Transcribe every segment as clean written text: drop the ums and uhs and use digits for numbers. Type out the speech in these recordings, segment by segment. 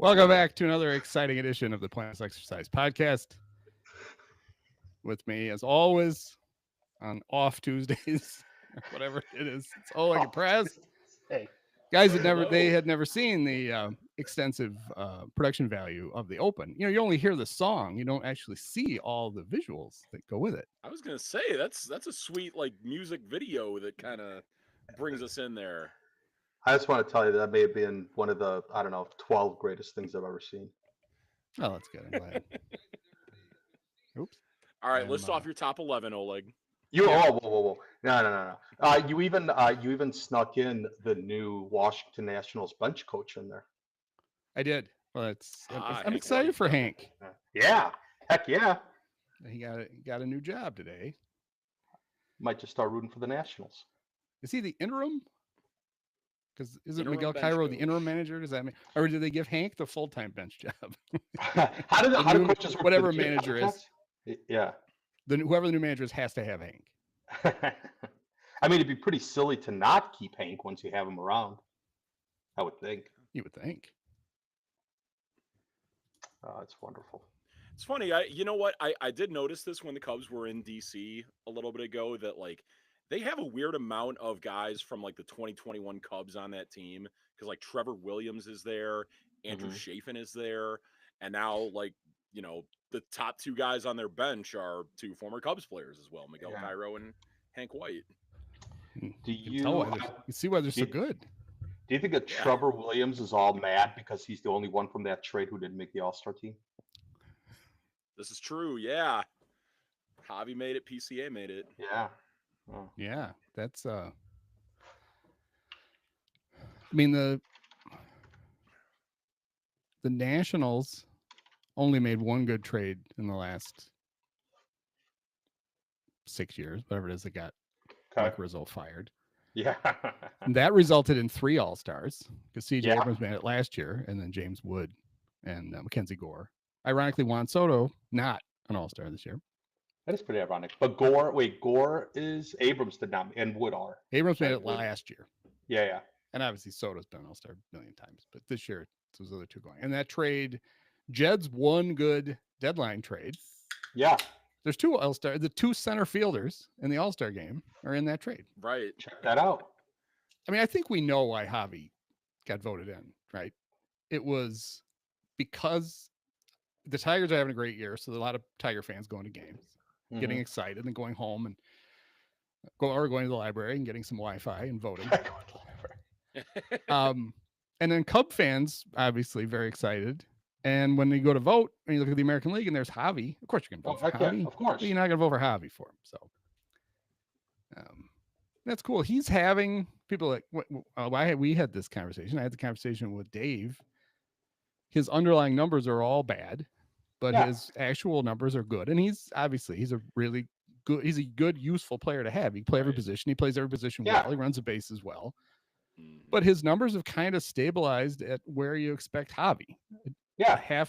Welcome back to another exciting edition of the Planets Exercise Podcast. With me, as always, on off Tuesdays, or whatever it is, it's Oleg and Praz. Hey, Guys had never seen the extensive production value of the Open. You know, you only hear the song, you don't actually see all the visuals that go with it. I was gonna say that's a sweet like music video that kind of brings us in there. I just want to tell you that may have been one of the 12 greatest things I've ever seen. Oh, that's good. I'm glad. Oops. All right, list off your top 11, Oleg. Whoa. No. You even snuck in the new Washington Nationals bench coach in there. I did. Well, I'm excited for Hank. Yeah, heck yeah. He got a new job today. Might just start rooting for the Nationals. Is he the interim? Because isn't Interim Miguel bench Cairo the coach. interim manager? Does that mean, or did they give Hank the full-time bench job? how do coaches work? Whatever manager is? Yeah. Whoever the new manager is has to have Hank. I mean, it'd be pretty silly to not keep Hank once you have him around. I would think. You would think. Oh, it's wonderful. It's funny. You know what? I did notice this when the Cubs were in DC a little bit ago that like they have a weird amount of guys from like the 2021 Cubs on that team because like Trevor Williams is there, Andrew Chafin is there, and now like the top two guys on their bench are two former Cubs players as well, Miguel Cairo and Hank White. Do you see why they're so good? Do you think that Trevor Williams is all mad because he's the only one from that trade who didn't make the All-Star team? This is true, yeah. Javi made it, PCA made it. Yeah. Oh. Yeah, that's I mean the Nationals only made one good trade in the last 6 years, whatever it is, that got Mike Rizzo fired. Yeah. And that resulted in 3 All-Stars because CJ Abrams made it last year, and then James Wood and Mackenzie Gore. Ironically, Juan Soto, not an All-Star this year. That is pretty ironic. But Gore is Abrams did not, and Wood are. Abrams made it last year. Yeah. And obviously Soto's been an All-Star a million times, but this year those other two going. And that trade, Jed's one good deadline trade. Yeah. There's 2 All-Star, the 2 center fielders in the All-Star game are in that trade. Right. Check that out. I mean, I think we know why Javi got voted in, right? It was because the Tigers are having a great year, so there are a lot of Tiger fans going to games, getting excited, and going home and going to the library and getting some Wi-Fi and voting. And then Cub fans, obviously, very excited. And when you go to vote, and you look at the American League, and there's Javi, of course you're going to vote for Javi. Of course. But you're not going to vote for Javi for him. So that's cool. He's having people like, we had this conversation. I had the conversation with Dave. His underlying numbers are all bad, but his actual numbers are good. And he's a really good, he's a good, useful player to have. He can play every position. He plays every position well. He runs the bases well. But his numbers have kind of stabilized at where you expect Javi. Yeah.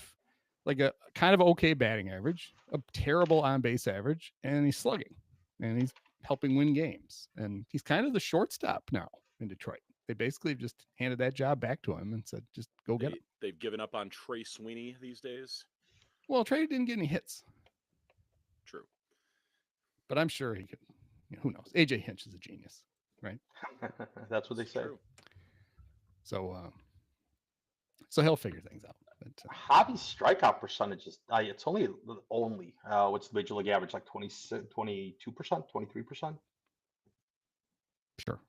Like a kind of okay batting average, a terrible on base average, and he's slugging. And he's helping win games. And he's kind of the shortstop now in Detroit. They basically just handed that job back to him and said, just go get him. They've given up on Trey Sweeney these days. Well, Trey didn't get any hits. True. But I'm sure he could. Who knows? AJ Hinch is a genius, right? That's what they say. True. So he'll figure things out. But, Javi's strikeout percentage is it's only what's the major league average, like 22%, 23%? Sure.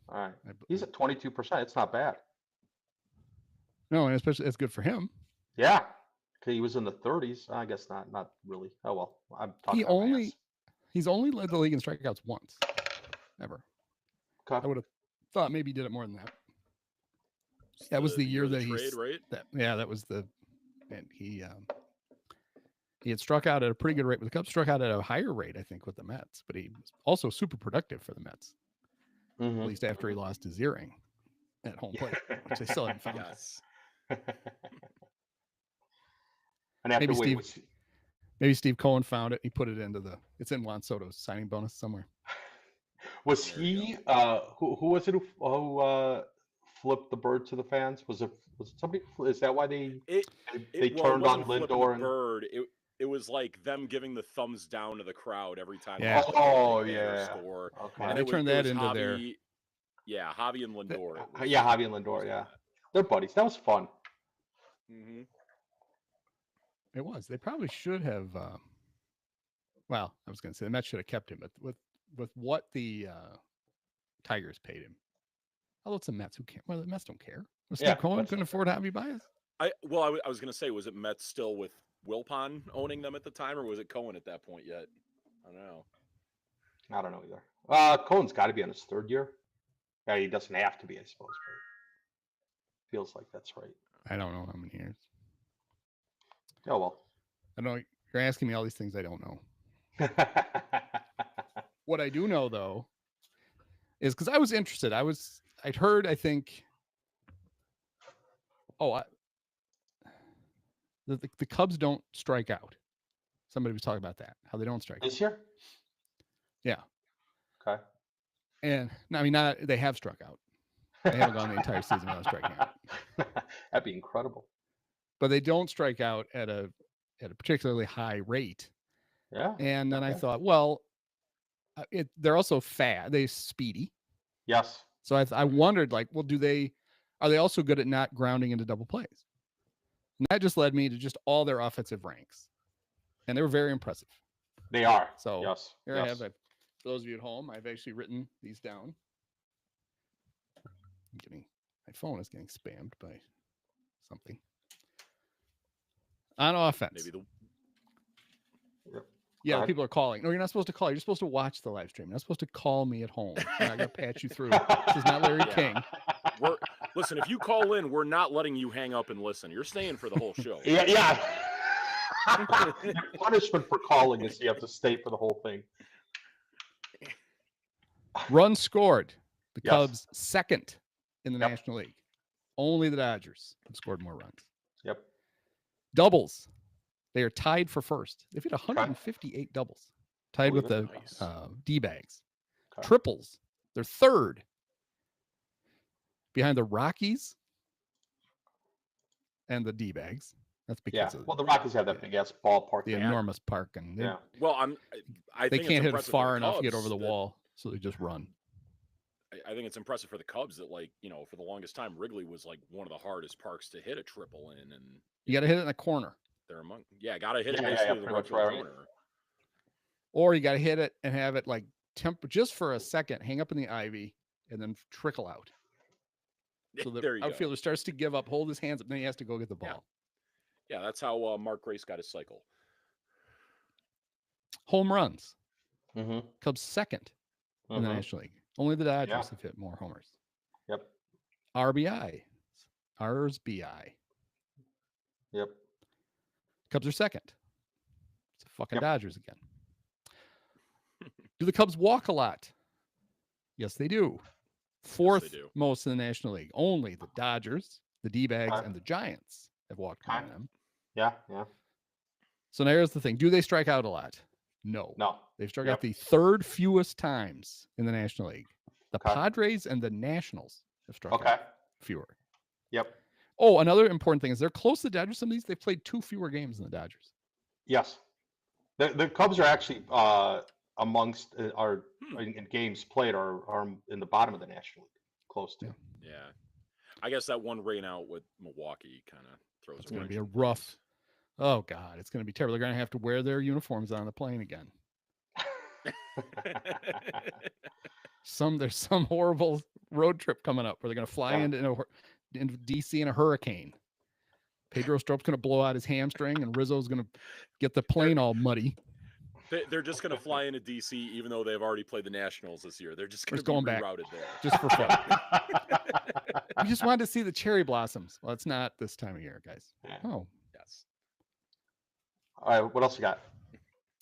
All right. He's at 22%. It's not bad. No, and especially it's good for him. Yeah. He was in the 30s. I guess not really. Oh well. I'm talking He's only led the league in strikeouts once. Ever. Okay. I would have thought maybe he did it more than that. That was the year that he trade, right? That was and he had struck out at a pretty good rate with the Cubs, struck out at a higher rate, I think, with the Mets, but he was also super productive for the Mets. At least after he lost his earring at home plate, which they still haven't found. Yes. And maybe Steve Cohen found it. He put it it's in Juan Soto's signing bonus somewhere. Was he who was it who flipped the bird to the fans? Was it somebody? Is that why they Well, turned it on wasn't flipping Lindor the and? bird. It was like them giving the thumbs down to the crowd every time. Yeah. They put Oh a big hit or yeah. score. Okay. Yeah, And they turned that into Javi, their. Yeah, Javi and Lindor. Yeah, Javi and Lindor. Yeah, they're buddies. That was fun. Mm-hmm. It was. They probably should have. Well, I was going to say the Mets should have kept him, but with what the Tigers paid him. Although it's the Mets who can't. Well, the Mets don't care. Well, Steve Cohen couldn't afford Javi Baez. I was going to say, was it Mets still with Wilpon owning them at the time, or was it Cohen at that point yet? I don't know. I don't know either. Cohen's got to be on his third year. Yeah, he doesn't have to be, I suppose, but feels like that's right. I don't know how many years. Oh well. I don't know. You're asking me all these things I don't know. What I do know though is because I was interested. I'd heard. I think. The Cubs don't strike out. Somebody was talking about that. How they don't strike This out. year? Yeah. Okay. And I mean, they have struck out. They haven't gone the entire season without striking out. That'd be incredible. But they don't strike out at a particularly high rate. Yeah. And then I thought, well, they're also fast. They're speedy. Yes. So I wondered, like, well, are they also good at not grounding into double plays? And that just led me to just all their offensive ranks, and they were very impressive. They are. So yes. Here I have it. For those of you at home, I've actually written these down. My phone is getting spammed by something. On offense. Maybe the people are calling. No, you're not supposed to call. You're supposed to watch the live stream. You're not supposed to call me at home. I'm not going to patch you through. This is not Larry King. Listen, if you call in, we're not letting you hang up and listen. You're staying for the whole show. Yeah. Your punishment for calling is you have to stay for the whole thing. Runs scored. The Cubs second in the National League. Only the Dodgers have scored more runs. Yep. Doubles. They are tied for first. They've hit 158 doubles. Tied with the D-bags. Okay. Triples. They're third. Behind the Rockies and the D-bags. That's because of the Rockies have that big ass ballpark. The enormous park. And well, they can't hit it far enough to get over the wall, so they just run. I think it's impressive for the Cubs that, like, for the longest time, Wrigley was like one of the hardest parks to hit a triple in, and you got to hit it in the corner. They're got to hit it basically in the right corner. Or you got to hit it and have it like just for a second, hang up in the ivy, and then trickle out. So the outfielder starts to give up, hold his hands up, then he has to go get the ball. Yeah, that's how Mark Grace got his cycle. Home runs. Mm-hmm. Cubs second in the National League. Only the Dodgers have hit more homers. Yep. RBI. Yep. Cubs are second. It's the fucking Dodgers again. Do the Cubs walk a lot? Yes, they do. Fourth most in the National League. Only the Dodgers, the D-bags, and the Giants have walked more than them. Yeah. So now here's the thing. Do they strike out a lot? No. They've struck out the third fewest times in the National League. The Padres and the Nationals have struck out fewer. Yep. Oh, another important thing is they're close to the Dodgers. Some of these, they've played 2 fewer games than the Dodgers. Yes. The Cubs are actually amongst in games played are in the bottom of the National League. Close to. Yeah. I guess that one rain out with Milwaukee kind of throws It's going to be a rough. Oh, God. It's going to be terrible. They're going to have to wear their uniforms on the plane again. There's some horrible road trip coming up where they're going to fly into D.C. in a hurricane. Pedro Strup's going to blow out his hamstring, and Rizzo's going to get the plane all muddy. They're just going to fly into D.C. even though they've already played the Nationals this year. They're just going to be rerouted there. Just for fun. We just wanted to see the cherry blossoms. Well, it's not this time of year, guys. Oh. Yes. All right, what else you got?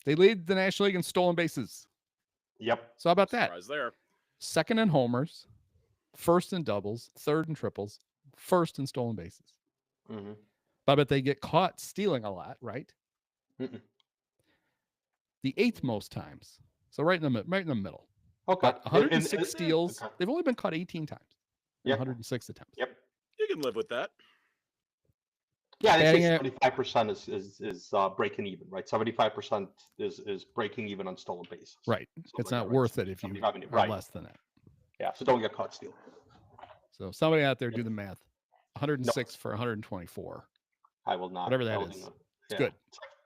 They lead the National League in stolen bases. Yep. So how about that? Surprise there. Second in homers, first in doubles, third in triples, first in stolen bases. Mm-hmm. But I bet they get caught stealing a lot, right? Mm-mm. The 8th most times. So right in the middle. Okay. But 106 steals. They've only been caught 18 times. Yep. 106 attempts. Yep. You can live with that. Yeah, they Batting say at- 75% is breaking even, right? 75% is breaking even on stolen bases. Right. Something It's like not that, right? worth it if you 75 and- are right. less than that. Yeah, so don't get caught stealing. So somebody out there do the math. 106 for 124. I will not. Whatever that I will is. not. It's good.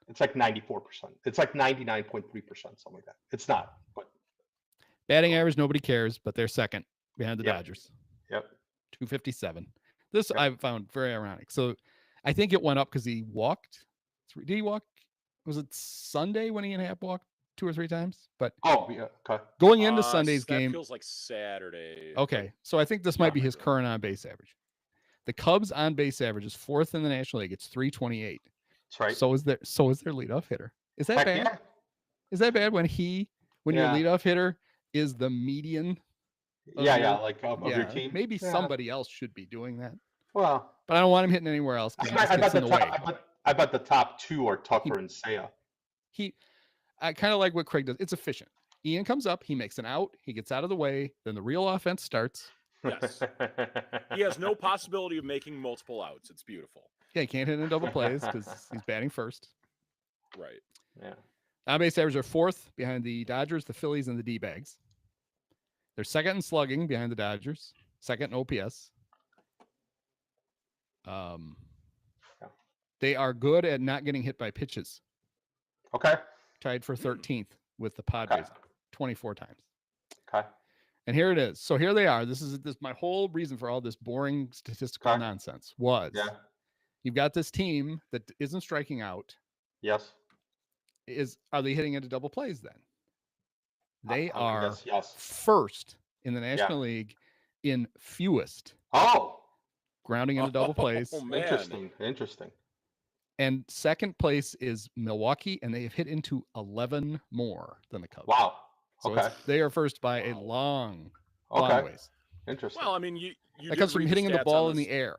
It's like 94%. It's like 99.3%, something like that. It's not, but Batting average, nobody cares, but they're second behind the Yep. Dodgers. Yep. 257. This Yep. I found very ironic. So I think it went up because he walked. Did he walk? Was it Sunday when he and a half walked 2 or 3 times? But Oh, yeah. Okay. going into Sunday's that game. feels like Saturday. Okay. So I think this might be his Yeah. current on base average. The Cubs on base average is 4th in the National League. It's 328. That's right. So is their leadoff hitter. Is that Heck bad? yeah. Is that bad when your Yeah. leadoff hitter is the median? Yeah, your- like of your team. Maybe Yeah. somebody else should be doing that. Well, But I don't want him hitting anywhere else because he just I gets bet in the the way. top. I bet the top 2 are Tucker and Seiya. I kind of like what Craig does. It's efficient. Ian comes up, he makes an out, he gets out of the way, then the real offense starts. Yes. He has no possibility of making multiple outs. It's beautiful. Yeah, he can't hit in double plays because he's batting first. Right. Yeah. On base average are 4th behind the Dodgers, the Phillies, and the D-bags. They're second in slugging behind the Dodgers, second in OPS. They are good at not getting hit by pitches. Okay. Tied for 13th with the Padres 24 times. Okay. And here it is. So here they are. This is my whole reason for all this boring statistical Okay. nonsense was Yeah. you've got this team that isn't striking out. Yes. Are they hitting into double plays then? They I are guess yes. first in the National League in fewest Oh, grounding into double plays. Oh, man. interesting. And second place is Milwaukee, and they have hit into 11 more than the Cubs. Wow. So Okay. they are first by a long Okay. ways. Interesting. Well, I mean, you That did comes from read hitting the stats ball on in the this. air.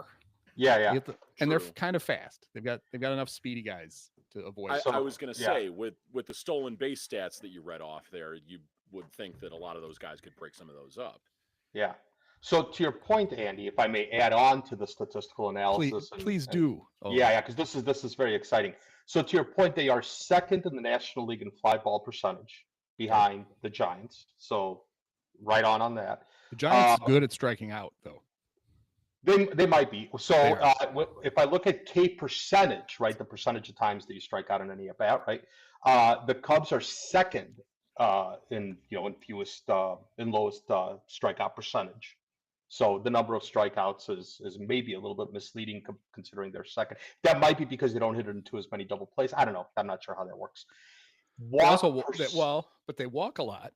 Yeah. And they're True. kind of fast. They've got enough speedy guys to avoid. I was going to yeah. say with the stolen base stats that you read off there, you would think that a lot of those guys could break some of those up. Yeah. So to your point, Andy, if I may add on to the statistical analysis. Please do. Oh, Yeah, because this is very exciting. So to your point, they are second in the National League in fly ball percentage behind the Giants. So right on that. The Giants good at striking out, though. They might be. So They are. if I look at K percentage, right, the percentage of times that you strike out in any at bat, right, the Cubs are second in fewest in lowest strikeout percentage. So the number of strikeouts is maybe a little bit misleading considering they're second. That might be because they don't hit into as many double plays. I don't know. I'm not sure how that works. But they walk a lot.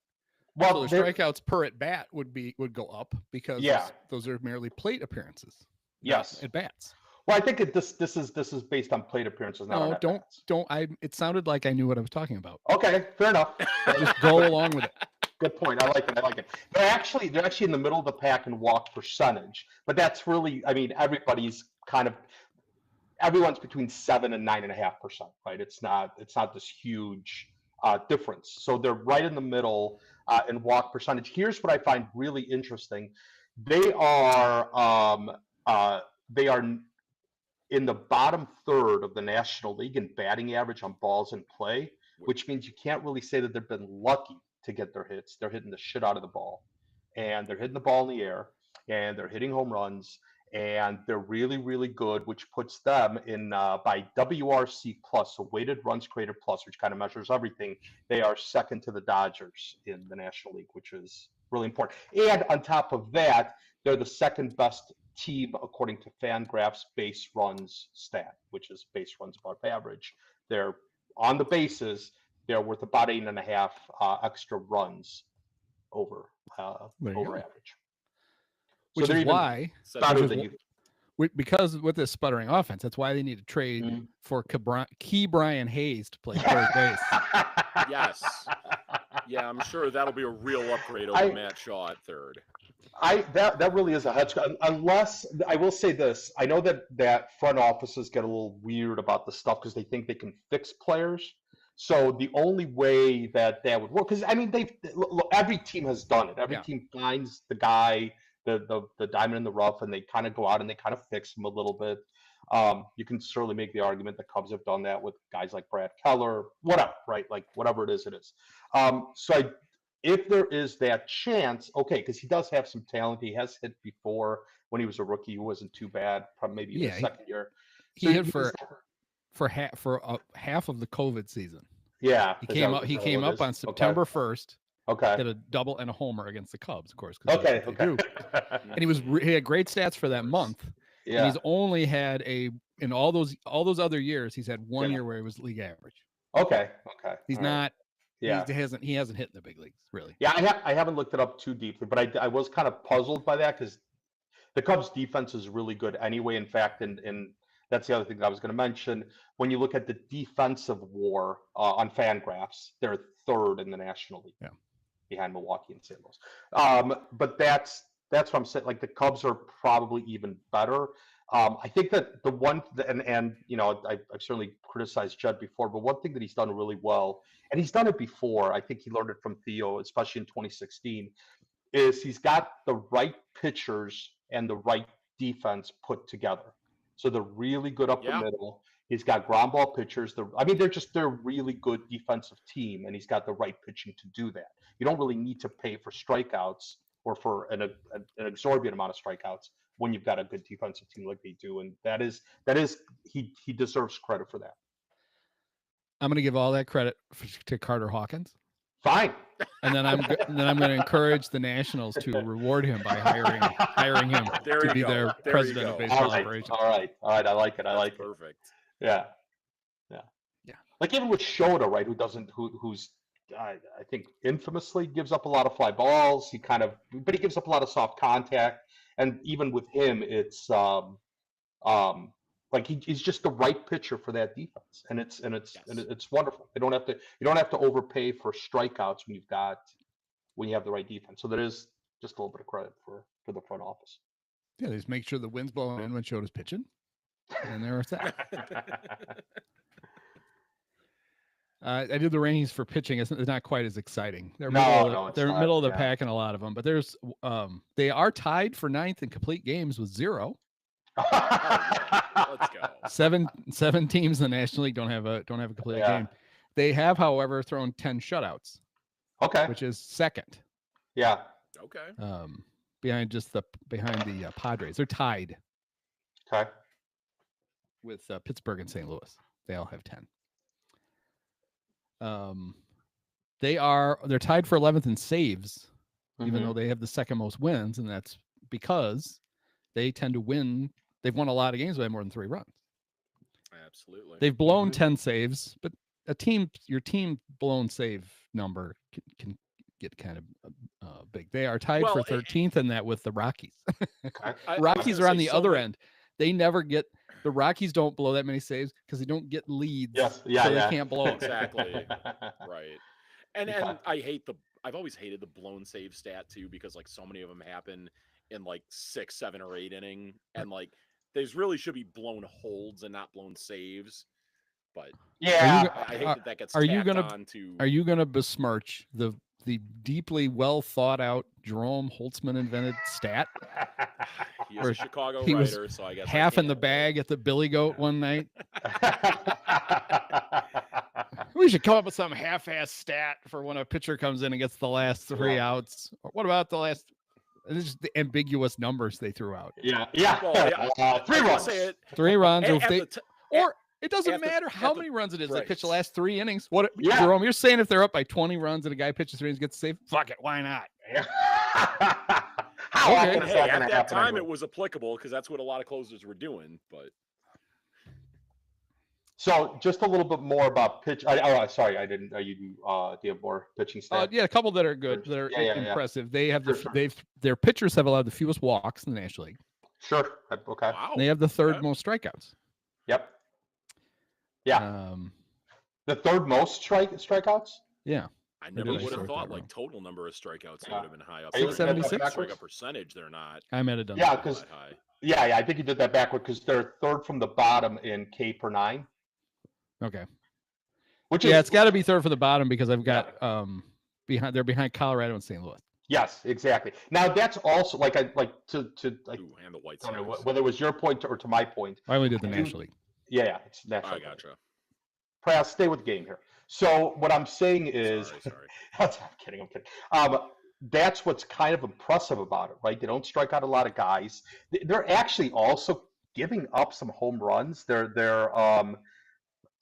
Well, So the strikeouts per at bat would go up because Yeah. those are merely plate appearances. Yes. At bats. Well, I think this is based on plate appearances. Not on No, at-bats. don't. It sounded like I knew what I was talking about. Okay, fair enough. Just go along with it. Good point. I like it. They're actually in the middle of the pack in walk percentage, but that's really, I mean, everyone's between 7 and 9.5%, right? It's not this huge difference. So they're right in the middle in walk percentage. Here's what I find really interesting: they are in the bottom third of the National League in batting average on balls in play, which means you can't really say that they've been lucky to get their hits. They're hitting the shit out of the ball, and they're hitting the ball in the air, and they're hitting home runs, and they're really, really good, which puts them in by WRC plus, so weighted runs created plus, which kind of measures everything. They are second to the Dodgers in the National League, which is really important. And on top of that, they're the second best team according to Fangraphs base runs stat, which is base runs above average. They're on the bases. They're worth about 8.5 extra runs over average. Which is why, because with this sputtering offense, that's why they need to trade for Key Brian Hayes to play third base. Yes. Yeah, I'm sure that'll be a real upgrade over Matt Shaw at third. That really is a hedge. Unless, I will say this, I know that front offices get a little weird about the stuff because they think they can fix players. So the only way that would work, because I mean, every team has done it. Every team finds the guy the diamond in the rough, and they kind of go out and they kind of fix them a little bit. You can certainly make the argument the Cubs have done that with guys like Brad Keller, whatever, right? Like whatever it is, it is. If there is that chance, okay, because he does have some talent. He has hit before when he was a rookie. He wasn't too bad, probably maybe in the second year. He hit for half of the COVID season. Yeah, he came up on September 1st. Okay. Hit a double and a homer against the Cubs, of course. Okay. And he had great stats for that month. Yeah. And he's only had in all those other years, he's had one year where he was league average. Okay. He's all not. Right. Yeah. He hasn't hit in the big leagues really. Yeah, I haven't looked it up too deeply, but I was kind of puzzled by that because the Cubs defense is really good anyway. In fact, and that's the other thing that I was going to mention. When you look at the defensive WAR on Fangraphs, they're third in the National League, behind Milwaukee and St. Louis. But that's what I'm saying. Like the Cubs are probably even better. I think that the one and I've certainly criticized Judd before, but one thing that he's done really well, and he's done it before. I think he learned it from Theo, especially in 2016, is he's got the right pitchers and the right defense put together. So they're really good up the middle. He's got ground ball pitchers. They're a really good defensive team, and he's got the right pitching to do that. You don't really need to pay for strikeouts or for an exorbitant amount of strikeouts when you've got a good defensive team like they do, and that is he deserves credit for that. I'm going to give all that credit to Carter Hawkins. Fine. And then I'm going to encourage the Nationals to reward him by hiring him to be their president of baseball operations. All right. I like it. I like it. Perfect. Yeah. Like even with Shota, right? Who's I think infamously gives up a lot of fly balls. But he gives up a lot of soft contact. And even with him, it's like he's just the right pitcher for that defense, and it's wonderful. You don't have to overpay for strikeouts when you have the right defense. So there is just a little bit of credit for the front office. Yeah, they just make sure the wind's blowing in when Shota's pitching, and there it's at. I did the rankings for pitching. It's not quite as exciting. They're middle of the pack in a lot of them, but they are tied for 9th in complete games with 0. Let's go. Seven teams in the National League don't have a complete game. They have, however, thrown 10 shutouts. Okay, which is second. Yeah. Okay. Behind the Padres, they're tied. Okay. With Pittsburgh and St. Louis, they all have 10. They're tied for 11th in saves, even though they have the second most wins, and that's because they tend to win. They've won a lot of games by more than 3 runs. Absolutely. They've blown 10 saves, but your team blown save number can get kind of big. They are tied for 13th in that with the Rockies. Rockies are on the other end. They never get. The Rockies don't blow that many saves because they don't get leads. They can't blow them. Exactly. Right. And I've always hated the blown save stat too, because like so many of them happen in like 6, 7, or 8 inning, and like there's really should be blown holds and not blown saves. But I hate that gets. Are you gonna besmirch the deeply well thought out Jerome Holtzman invented stat? He is a Chicago writer, so I guess half in the bag at the Billy Goat one night. We should come up with some half-ass stat for when a pitcher comes in and gets the last 3 outs. What about the last? It's just the ambiguous numbers they threw out. Yeah. 3 runs. 3 runs, or it doesn't matter how many runs it is. They pitch the last 3 innings. Jerome, you're saying if they're up by 20 runs and a guy pitches 3 innings, gets saved? Fuck it, why not? At that time, it was applicable because that's what a lot of closers were doing. But so, just a little bit more about pitch. Sorry, I didn't. Do you have more pitching stats? A couple that are good, that are impressive. They have their pitchers have allowed the fewest walks in the National League. Sure. Okay. Wow. They have the 3rd most strikeouts. Yep. Yeah. The 3rd most strikeouts. Yeah. I never would have thought like total number of strikeouts would have been high up. 676 strikeout percentage. They're not. I might have done. Yeah, because I think you did that backward because they're 3rd from the bottom in K per 9. Okay. Which it's got to be 3rd from the bottom because I've got they're behind Colorado and St. Louis. Yes, exactly. Now that's also like to Ooh, and the White I don't know Sox. whether it was your point or to my point. I only did the I do- National League. Yeah, it's National I League. gotcha. Praz, stay with the game here. So what I'm saying is, Sorry. I'm kidding. That's what's kind of impressive about it, right? They don't strike out a lot of guys. They're actually also giving up some home runs. They're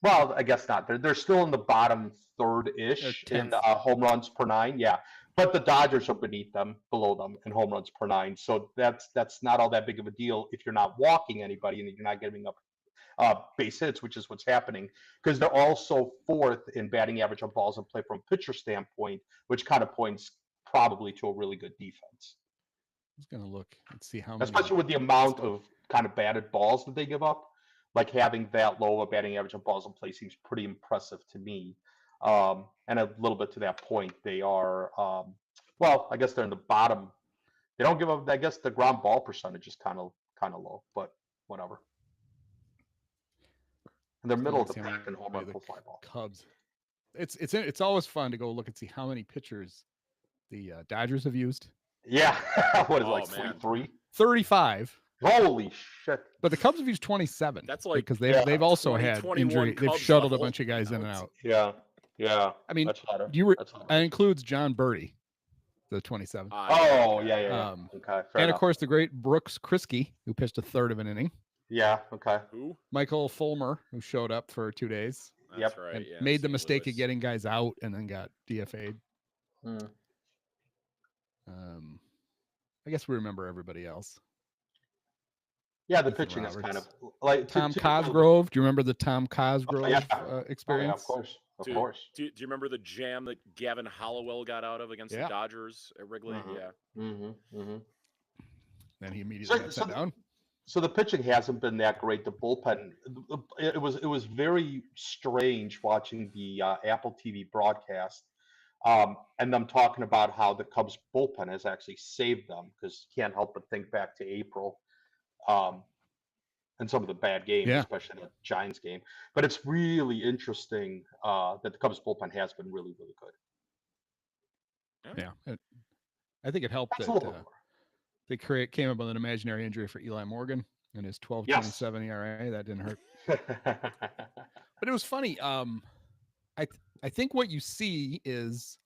well, I guess not. They're still in the bottom third-ish They're in 10th. home runs per nine. Yeah, but the Dodgers are below them in home runs per nine. So that's not all that big of a deal if you're not walking anybody and you're not giving up base hits, which is what's happening, because they're also fourth in batting average on balls in play from a pitcher standpoint, which kind of points probably to a really good defense. I was gonna look and see how many. Especially with the amount of kind of batted balls that they give up. Like having that low a batting average on balls in play seems pretty impressive to me. And a little bit to that point, they are, well, I guess they're in the bottom. They don't give up. I guess the ground ball percentage is kind of low, but whatever. And they're middle of the pack in home run per fly ball. Cubs. It's always fun to go look and see how many pitchers the Dodgers have used. Yeah, what is it, Oh, like man. 43? 35. Holy shit! But the Cubs have used 27. That's like because they've also had 2021 injury. They've Cubs shuttled a level. bunch of guys in and out. Yeah. I mean, that's hotter. That includes John Birdie, the 27. Oh yeah. Okay, fair and enough. of course the great Brooks Kriske, who pitched a third of an inning. Yeah. Okay. Who? Michael Fulmer, who showed up for 2 days. That's right. And Yeah, made the St. mistake Louis. of getting guys out and then got DFA'd. I guess we remember everybody else. Yeah, the Ethan pitching is kind of Roberts. like Tom Cosgrove. Do you remember the Tom Cosgrove yeah, experience? of course. Do you remember the jam that Gavin Hollowell got out of against the Dodgers at Wrigley? Yeah. Then he immediately got sent down. So the pitching hasn't been that great. The bullpen, it was very strange watching the Apple TV broadcast, and them talking about how the Cubs bullpen has actually saved them, because you can't help but think back to April, and some of the bad games, especially the Giants game. But it's really interesting that the Cubs bullpen has been really, really good. Yeah, I think it helped That's that they came up with an imaginary injury for Eli Morgan and his 12.27 ERA. That didn't hurt. But it was funny. I think what you see is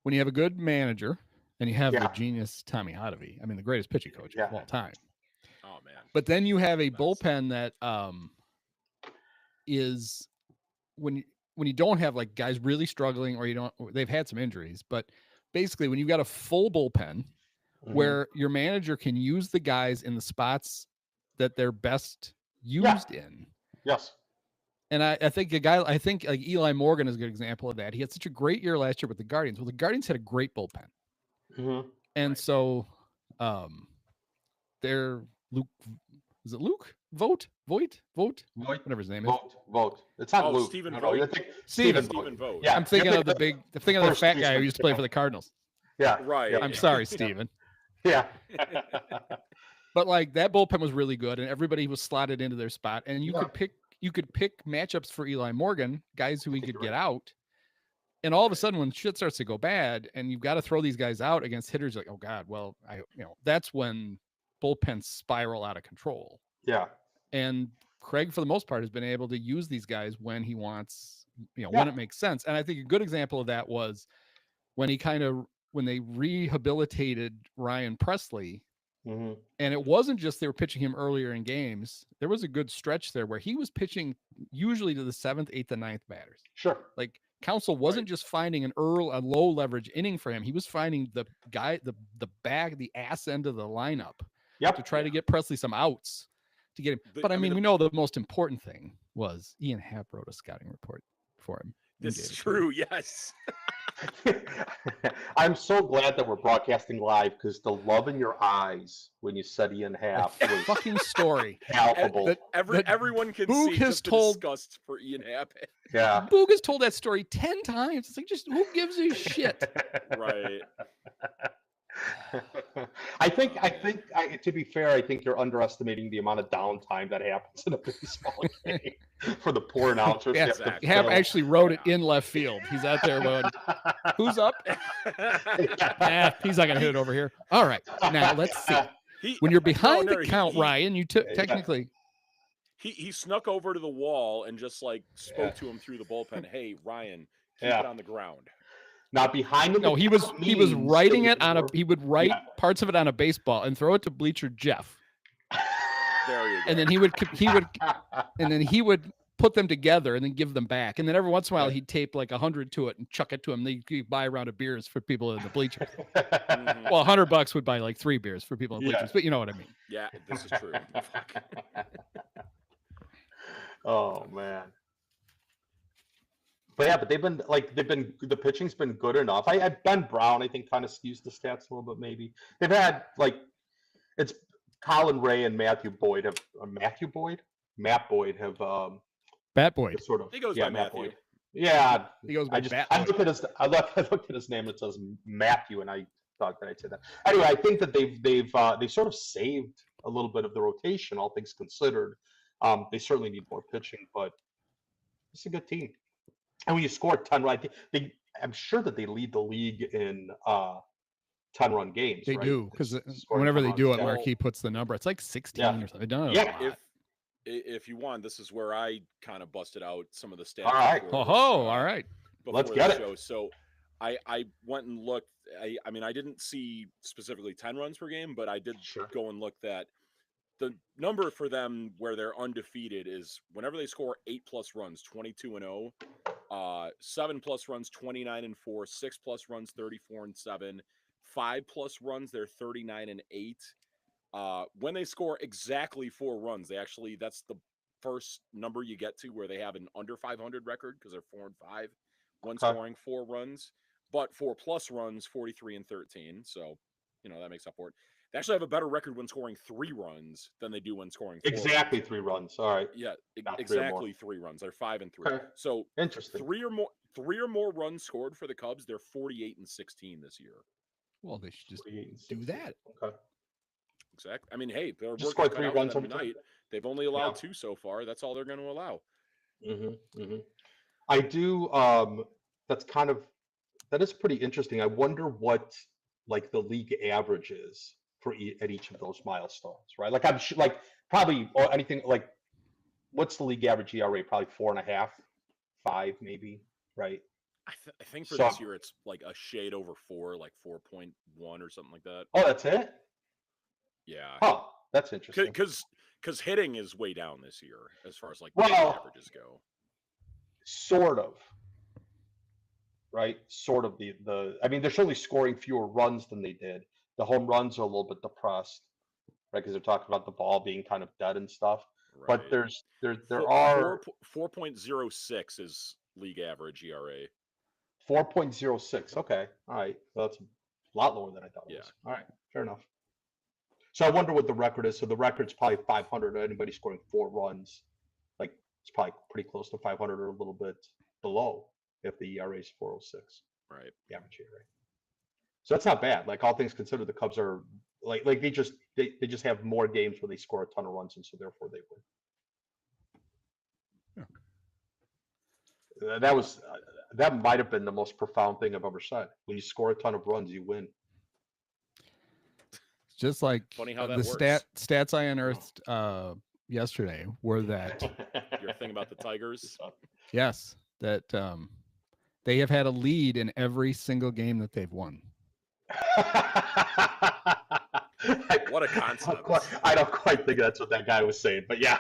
when you have a good manager and you have the genius Tommy Hotovy. I mean, the greatest pitching coach of all time. Oh man! But then you have a bullpen that is when you don't have like guys really struggling, or they've had some injuries, but basically when you've got a full bullpen where your manager can use the guys in the spots that they're best used in. Yes. And I think like Eli Morgan is a good example of that. He had such a great year last year with the Guardians. Well, the Guardians had a great bullpen. And so they're Luke. Is it Luke? Vogt? Whatever his name is. Vogt. It's not Luke. Stephen No, Vogt. Stephen Vogt. Yeah, I'm thinking of the fat guy who used to play for the Cardinals. Yeah. Right. I'm sorry, Stephen. Yeah. But like that bullpen was really good, and everybody was slotted into their spot, and you could pick matchups for Eli Morgan, guys who he could get out. And all of a sudden, when shit starts to go bad, and you've got to throw these guys out against hitters, like, oh God, well, that's when bullpens spiral out of control. Yeah. And Craig, for the most part, has been able to use these guys when he wants, when it makes sense. And I think a good example of that was when they rehabilitated Ryan Presley. And it wasn't just they were pitching him earlier in games. There was a good stretch there where he was pitching usually to the 7th, 8th, and 9th batters. Sure. Like Counsell wasn't just finding a low leverage inning for him. He was finding the guy, the ass end of the lineup to try to get Presley some outs to get him. But I mean, we know the most important thing was Ian Happ wrote a scouting report for him. This is true. Yes. I'm so glad that we're broadcasting live, because the love in your eyes when you said Ian Happ was fucking story. Palpable. Everyone can Boog see has the told disgust for Ian Happ. Yeah. Boog has told that story 10 times. It's like, just who gives a shit? Right. To be fair, I think you're underestimating the amount of downtime that happens in a baseball game for the poor announcers. Yeah, Exactly. Hap fill. actually wrote it in left field. He's out there going, "Who's up?" He's not gonna hit it over here. All right, now let's see. When you're behind the count, Ryan, you technically. He snuck over to the wall and just like spoke to him through the bullpen. Hey, Ryan, keep it on the ground. Not behind him. No, he was writing it on he would write parts of it on a baseball and throw it to bleacher Jeff. There you go. And then he would put them together and then give them back. And then every once in a while he'd tape like 100 to it and chuck it to him. They'd buy a round of beers for people in the bleachers. Well, $100 would buy like 3 beers for people in the bleachers, but you know what I mean. Yeah, this is true. Oh man. But yeah, but the pitching's been good enough. Ben Brown, I think, kind of skews the stats a little bit. Maybe they've had it's Colin Ray and Matt Boyd have Bat Boyd sort of. He goes by Matthew. Boyd. Yeah, he goes by I looked at his name. It says Matthew, and I thought that I'd say that. Anyway, I think that they've sort of saved a little bit of the rotation, all things considered. They certainly need more pitching, but it's a good team. And when you score 10 runs, I'm sure that they lead the league in 10-run games. They right? do, because whenever they do it, Marquis puts the number. It's like 16 or something. I don't know. If you want, this is where I kind of busted out some of the stats. All right. All right. Let's get it. So I went and looked. I mean, I didn't see specifically 10 runs per game, but I did go and look that the number for them where they're undefeated is whenever they score 8+ runs, 22-0, 7+ runs, 29-4, 6+ runs, 34-7, 5+ runs, they're 39-8. When they score exactly 4 runs, that's the first number you get to where they have an under 500 record because they're 4-5 when scoring 4 runs, but 4+ runs, 43-13. So, that makes up for it. They actually have a better record when scoring 3 runs than they do when scoring 4 exactly runs. 3 runs. All right. Yeah, exactly 3 runs. They're 5-3. Okay. So interesting. 3 or more runs scored for the Cubs. They're 48-16 this year. Well, they should just do that. Okay. Exactly. I mean, hey, they're just scored 3 runs every night. They've only allowed 2 so far. That's all they're going to allow. I do. That is pretty interesting. I wonder what the league average is at each of those milestones, right? Like I'm probably or anything what's the league average ERA? Probably 4.5, 5 maybe, right? I think for this year it's like a shade over 4, like 4.1 or something like that. Oh, that's it? Yeah. Oh, that's interesting. Because hitting is way down this year as far as averages go. Sort of. Right? Sort of I mean, they're certainly scoring fewer runs than they did. The home runs are a little bit depressed, right? Because they're talking about the ball being kind of dead and stuff. Right. But there are 4.06 is league average ERA. 4.06. Okay. All right. Well, that's a lot lower than I thought it was. All right. Fair enough. So I wonder what the record is. So the record's probably 500. Anybody scoring 4 runs, it's probably pretty close to 500 or a little bit below if the ERA is 4.06. Right. The average ERA. So that's not bad. All things considered, the Cubs are they just have more games where they score a ton of runs, and so therefore they win. That might have been the most profound thing I've ever said. When you score a ton of runs, you win. Just like funny how that the stats I unearthed yesterday were that your thing about the Tigers. Yes, that they have had a lead in every single game that they've won. What a concept! I don't quite think that's what that guy was saying, but yeah.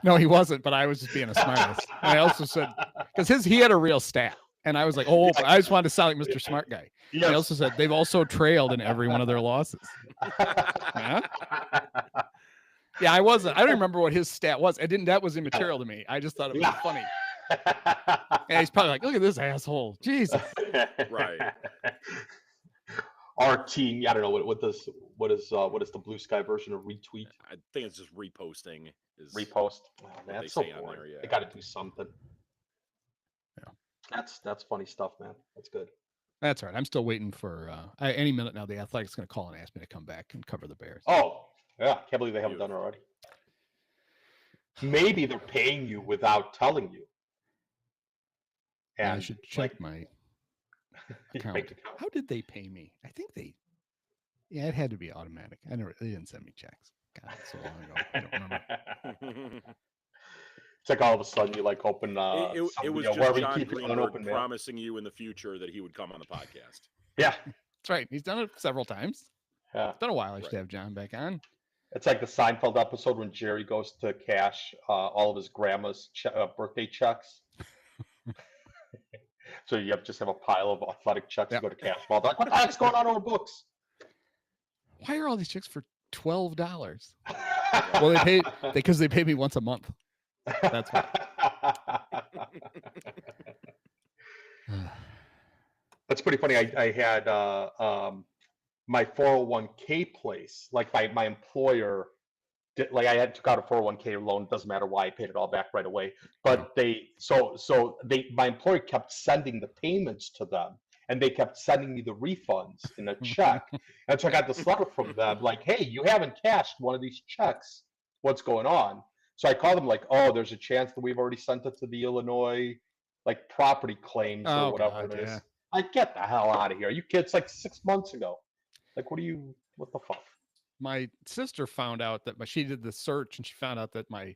No, he wasn't. But I was just being a smartass. I also said because he had a real stat. And I was like, oh, I just wanted to sound like Mr. Smart Guy. Yes. He also said they've also trailed in every one of their losses. Yeah, I wasn't. I don't remember what his stat was. That was immaterial to me. I just thought it was funny. And he's probably like, look at this asshole. Jesus. Right. Our team, I don't know what is the blue sky version of retweet? I think it's just reposting. Repost. Oh, man, that's so boring. There, yeah. They got to do something. Yeah. That's funny stuff, man. That's good. That's right. I'm still waiting for any minute now. The Athletic's going to call and ask me to come back and cover the Bears. Oh, yeah. Can't believe they haven't done it already. Maybe they're paying you without telling you. And And I should check my account. How did they pay me? I think yeah, it had to be automatic. They didn't send me checks. God, it's so long ago. I don't remember. It's like all of a sudden you like open. It was just John Greenberg promising you in the future that he would come on the podcast. Yeah, that's right. He's done it several times. Yeah, it's been a while. I should have John back on. It's like the Seinfeld episode when Jerry goes to cash all of his grandma's birthday checks. So you just have a pile of athletic checks to go to cash. Well, like, what the heck's going on in our books? Why are all these checks for $12? Well, they paid because they pay me once a month. That's why. That's pretty funny. I had my 401k place, like my employer, like I took out a 401k loan. Doesn't matter why, I paid it all back right away. But my employer kept sending the payments to them, and they kept sending me the refunds in a check. And so I got this letter from them, like, "Hey, you haven't cashed one of these checks. What's going on?" So I called them, like, "Oh, there's a chance that we've already sent it to the Illinois, like, property claims or whatever it is." Yeah. Like, get the hell out of here! You kids, like 6 months ago. Like, what the fuck? My sister found out that she did the search, and she found out that my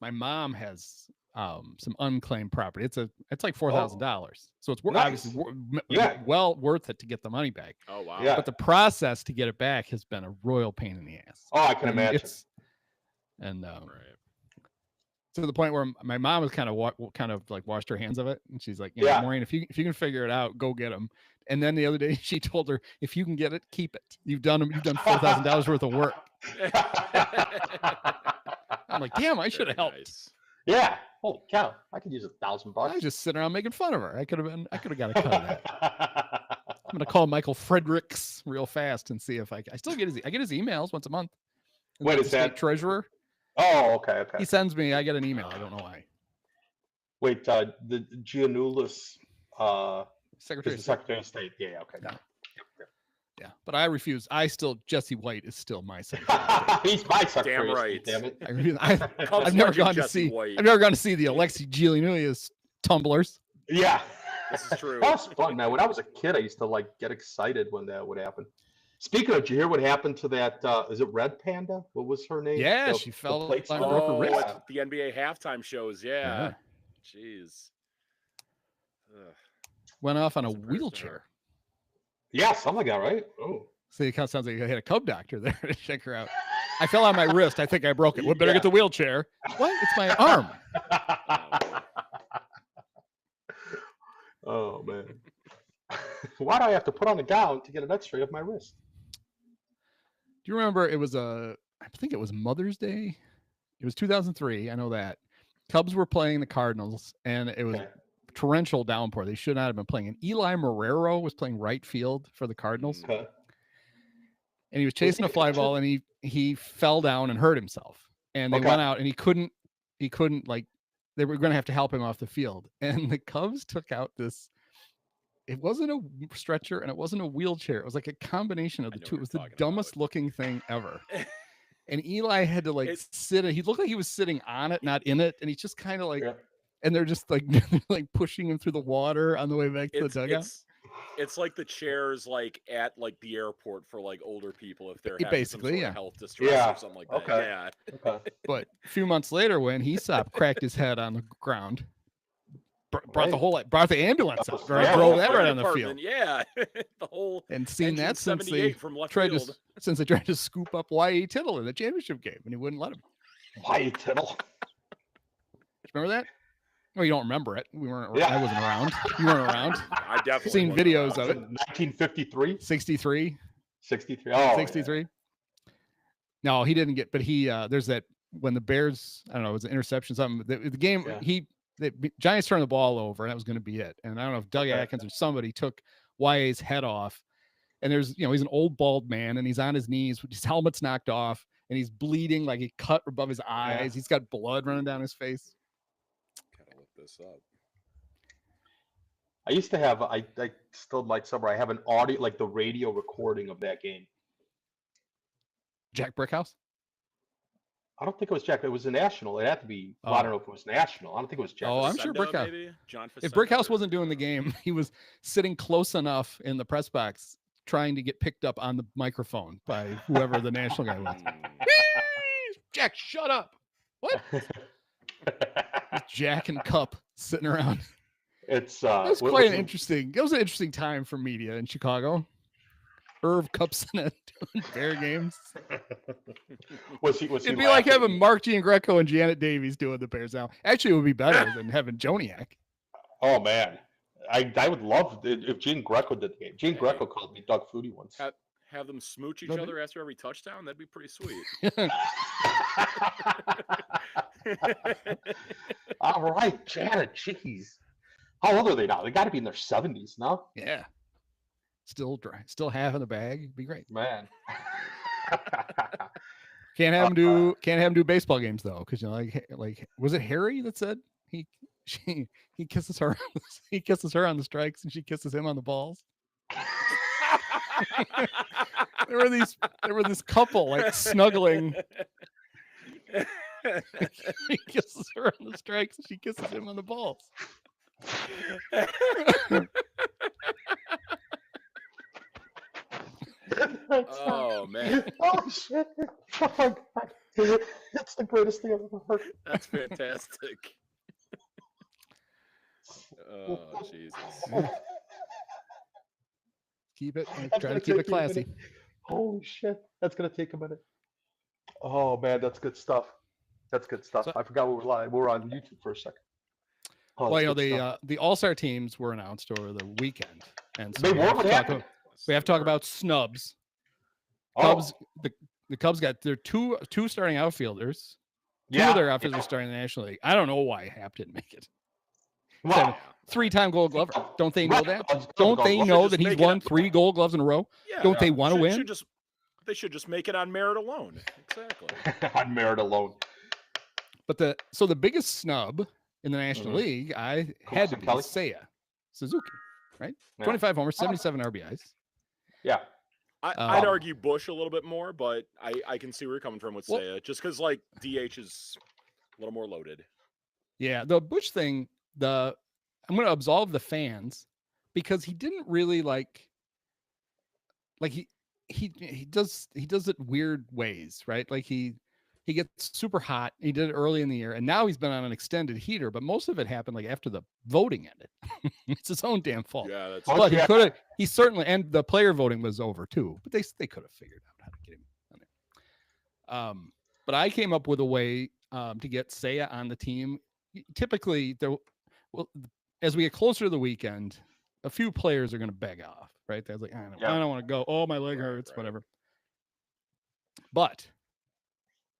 mom has some unclaimed property. It's like $4,000, so it's obviously well worth it to get the money back. Oh wow! Yeah. But the process to get it back has been a royal pain in the ass. Oh, I can imagine. To the point where my mom was kind of like washed her hands of it, and she's like, Maureen, if you can figure it out, go get them. And then the other day she told her, if you can get it, keep it. You've done $4,000 worth of work. I'm like, damn, I should have helped. Nice. Yeah. Holy cow! I could use $1,000. I was just sitting around making fun of her. I could have got a cut of that. I'm gonna call Michael Fredericks real fast and see if I still get his emails once a month. What is that? Treasurer. Oh, okay. He sends me. I get an email. I don't know why. Wait, the Giannoulis, Secretary of State. Yeah. Okay. No. Yeah, but I refuse. Jesse White is still my secretary. He's my secretary. Damn right. Damn it. I've never gone to see the Alexi Giannoulis tumblers. Yeah, this is true. That was fun, man. When I was a kid, I used to like get excited when that would happen. Speaking of, did you hear what happened to that? Is it Red Panda? What was her name? Yeah, she fell and broke her wrist. The NBA halftime shows. Yeah. Jeez. Went off on a wheelchair. Yeah, something like that, right? Oh. See, it kind of sounds like you had a Cub doctor there to check her out. I fell on my wrist. I think I broke it. We better get the wheelchair. What? It's my arm. Oh, man. Why do I have to put on a gown to get an x-ray of my wrist? Do you remember I think it was Mother's Day? It was 2003. I know that. Cubs were playing the Cardinals, and it was torrential downpour. They should not have been playing. And Eli Marrero was playing right field for the Cardinals. Okay. And he was chasing a fly ball, and he fell down and hurt himself. And they went out, and he couldn't like, they were going to have to help him off the field. And the Cubs took out this. It wasn't a stretcher and it wasn't a wheelchair. It was like a combination of the two. It was the dumbest looking thing ever. And Eli had to sit. He looked like he was sitting on it, not in it. And he's just kind of like, and they're just like pushing him through the water on the way back to the dugout. It's like the chairs like at like the airport for like older people if they're having basically some sort of health distress or something like that. Yeah. Okay. But a few months later, when Aesop cracked his head on the ground, brought the ambulance up. Drove that right on the field. Yeah, the whole and seen that since they tried to scoop up Y.A. Tittle in the championship game, and he wouldn't let him. Y.A. Tittle. Remember that? Well, you don't remember it. We weren't. Yeah. I wasn't around. You weren't around. I definitely seen videos of it. 1953, 63, 63. Oh, 63. Yeah. No, he didn't get. But he there's that when the Bears. I don't know. It was an interception. Something. The game. Yeah. The Giants turned the ball over, and that was going to be it. And I don't know if Doug Atkins or somebody took YA's head off. And there's, he's an old bald man, and he's on his knees, his helmet's knocked off, and he's bleeding like he cut above his eyes. Yeah. He's got blood running down his face. Gotta look this up. I used to have, I still might somewhere, I have an audio, like the radio recording of that game. Jack Brickhouse? I don't think it was Jack. It was a national. It had to be. Well, I don't know if it was national. I don't think it was Jack. Oh, I'm sure Facenda, Brickhouse. maybe? John If Facenda Brickhouse or- wasn't doing the game, he was sitting close enough in the press box trying to get picked up on the microphone by whoever the national guy was. Jack, shut up. What? Jack and Cup sitting around. It's It was what- quite what's an interesting. It was an interesting time for media in Chicago. Irv Cupson doing Bear games. was he It'd be like having Mark Giangreco and Janet Davies doing the Bears now. Actually, it would be better than having Joniak. Oh man, I would love if Gene Greco did the game. Gene Greco called me Doug Flutie once. Have them smooch each No, other after every touchdown. That'd be pretty sweet. All right, Janet. Jeez, how old are they now? They got to be in their 70s now. Yeah. Still dry. Still half in the bag. It'd be great. Man. Can't have him do baseball games though, because you know, like was it Harry that said he kisses her he kisses her on the strikes and she kisses him on the balls. there were this couple like snuggling. He kisses her on the strikes and she kisses him on the balls. Oh man, Oh shit! Oh my god! That's the greatest thing I've ever heard. that's fantastic. Oh Jesus. Keep it. That's Try gonna to keep take it you a minute. classy. Holy shit! That's gonna take a minute. Oh man, that's good stuff. That's good stuff. So- I forgot we were live. We were on YouTube for a second. Oh, Well, you know, that's good stuff. the All-Star teams were announced over the weekend, and so They we were? have What to talk happened? about, we have to talk about snubs. Oh, Cubs, the Cubs got their two starting outfielders. Two yeah. of their outfielders starting in the National League. I don't know why Hap didn't make it. Well, 3-time Gold Glover. Don't they know right, that? Gold Don't they Glover. know Just that he's make it won up. 3 Gold Gloves in a row? Yeah, Don't they want to win? They should just make it on merit alone. Exactly. on merit alone. But the biggest snub in the National Mhm. League, I had to Coulson be Kelly? Seiya Suzuki, right? Yeah. 25 homers, 77 RBIs. Yeah. I'd Um, argue Bush a little bit more, but I can see where you're coming from with Well- Seiya, just because like DH is a little more loaded. Yeah, the Bush thing, I'm going to absolve the fans because he didn't really like he does it weird ways, right? Like he gets super hot. He did it early in the year, and now he's been on an extended heater. But most of it happened like after the voting ended. It's his own damn fault. Yeah, that's Oh, But yeah. he could have. He certainly, and the player voting was over too. But they could have figured out how to get him on there. But I came up with a way to get Seiya on the team. Typically, as we get closer to the weekend, a few players are going to beg off, right? They're like, I don't want to go. Oh, my leg hurts, right. whatever. But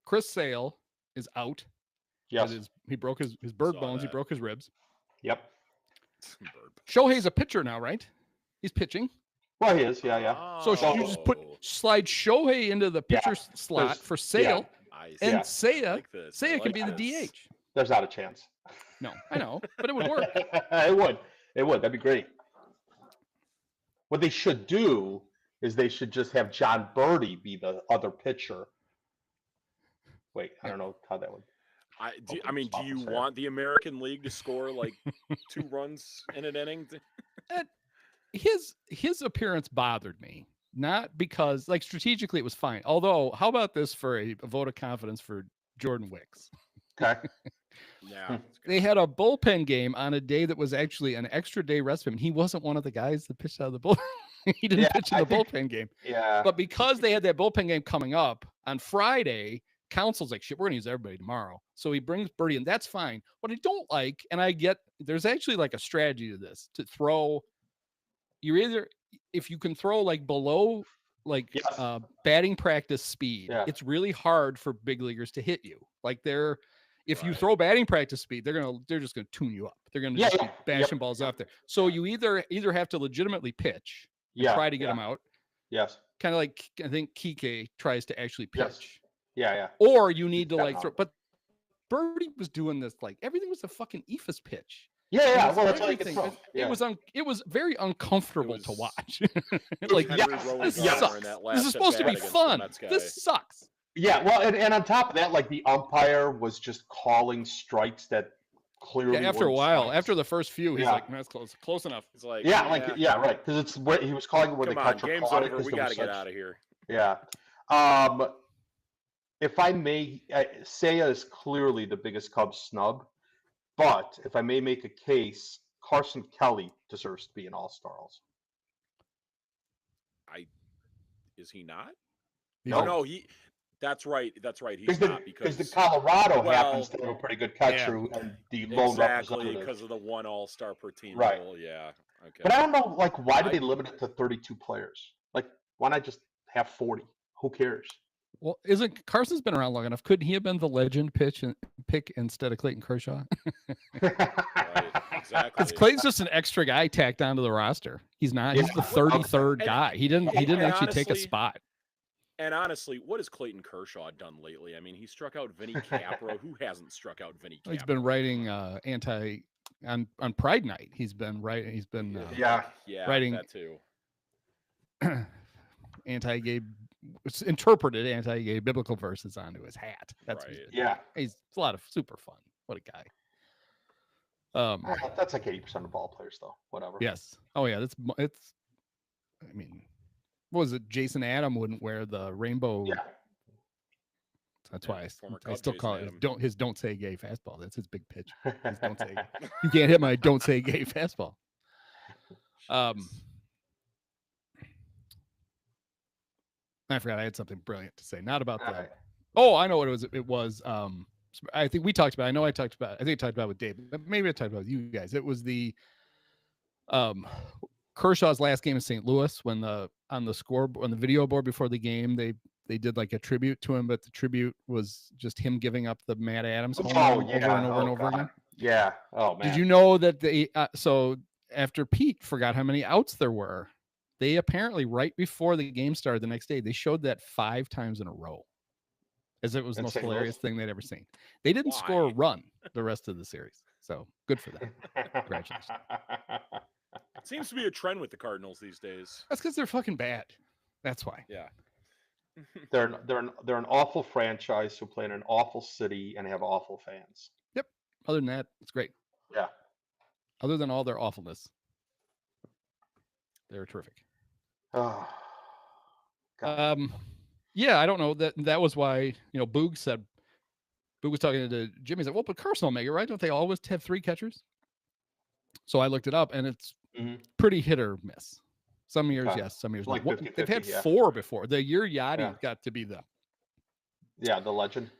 Chris Sale is out. Yes. He broke his bird Saw bones. He that. broke his ribs. Yep. Shohei's a pitcher now, right? He's pitching. Well, he is. Yeah. Yeah. So Oh, you just slide Shohei into the Yeah, pitcher slot there's- for Sale, I see. and Yeah. I Seiya like this. I Seiya can like be the this. DH. There's not a chance. No, I know, but it would work. It would. It would. That'd be great. What they should do is they should just have John Birdie be the other pitcher. Wait, I don't know how that would. Do Open you spot for Seiya. want the American League to score like 2 runs in an inning? His appearance bothered me, not because like strategically it was fine. Although, how about this for a vote of confidence for Jordan Wicks? Okay. Yeah. They had a bullpen game on a day that was actually an extra day rest for him. He wasn't one of the guys that pitched out of the bullpen. He didn't Yeah, pitch in I the think- bullpen game. Yeah. But because they had that bullpen game coming up on Friday, Council's like, shit, we're gonna use everybody tomorrow. So he brings Birdie, and that's fine. What I don't like, and I get there's actually like a strategy to this, to throw. You're either if you can throw like below like Yes. batting practice speed, Yeah. it's really hard for big leaguers to hit you. Like if you Right. throw batting practice speed, they're just gonna tune you up. They're gonna Yeah, just yeah. keep bashing Yep. balls out there. So you either have to legitimately pitch, Yeah. try to get yeah. them out, Yes. kind of like I think Kike tries to actually pitch. Yes. Yeah. Yeah. Or you need to Yeah, like throw, but Birdie was doing this like everything was a fucking eephus pitch. Yeah. It was Well, that's all you can everything. throw. It was very uncomfortable to was- watch. Like like, Henry this Rowengartner sucks. in that This last is supposed to be at-bat against the fun. Mets guy. This sucks. Yeah. Well, and on top of that, like the umpire was just calling strikes that clearly. Yeah, after a weren't while, strikes. after the first few, he's Yeah. like, "That's close enough." It's like, right. Because it's where he was calling it where come the on, catcher game's caught it. over. 'Cause We there got was to get such- out of here. Yeah. If I may, Seiya is clearly the biggest Cubs snub, but if I may make a case, Carson Kelly deserves to be an All-Star also. Is he not? No. No, he. That's right. He's Because not the Colorado well, happens to have a pretty good catcher and the lone exactly representative. because of the one All-Star per team Right. rule. Yeah. Okay. But I don't know, like, why do they limit it to 32 players? Like, why not just have 40? Who cares? Well, isn't Carson's been around long enough? Couldn't he have been the legend pick instead of Clayton Kershaw? Right. Exactly. Because Clayton's just an extra guy tacked onto the roster. He's not. He's the Yeah. 33rd guy. He didn't and actually take a honestly- spot. And honestly, what has Clayton Kershaw done lately? I mean, he struck out Vinny Capra. Who hasn't struck out Vinny Capra? He's been writing on Pride Night. He's been writing. He's been Yeah. writing- that too. anti-gay, interpreted anti-gay biblical verses onto his hat. That's what Right. Yeah. He's a lot of super fun. What a guy. That's like 80% of ball players, though. Whatever. Yes. Oh yeah. It's. I mean, what was it? Jason Adam wouldn't wear the rainbow. Yeah. That's Yeah, why former I Cub still Jason call it Adam. his don't say gay fastball. That's his big pitch. His don't say. You can't hit my don't say gay fastball. I forgot I had something brilliant to say. Not about All the. right. Oh, I know what it was. It was. I think we talked about. I know I talked about. I think I talked about it with Dave. But maybe I talked about it with you guys. It was the. Kershaw's last game in St. Louis when on the video board before the game they did like a tribute to him, but the tribute was just him giving up the Matt Adams home run over and over and over again. Yeah. Oh man. Did you know that they so after Pete forgot how many outs there were, they apparently right before the game started the next day they showed that 5 times in a row, as it was the In most St. Louis? hilarious thing they'd ever seen. They didn't score a Why? run the rest of the series, so good for them. Congratulations. Seems to be a trend with the Cardinals these days. That's because they're fucking bad. That's why. Yeah. they're an awful franchise who play in an awful city and have awful fans. Other than that, it's great. Yeah. Other than all their awfulness, they're terrific. Oh, God. Yeah, I don't know that was why Boog was talking to Jimmy. He's like, well, but Carson will make it, right? Don't they always have 3 catchers? So I looked it up, and it's Mhm. pretty hit or miss. Some years, Okay. yes. Some years, Like no. 50-50, They've had yeah. 4 before. The year Yachty Yeah. got to be the legend.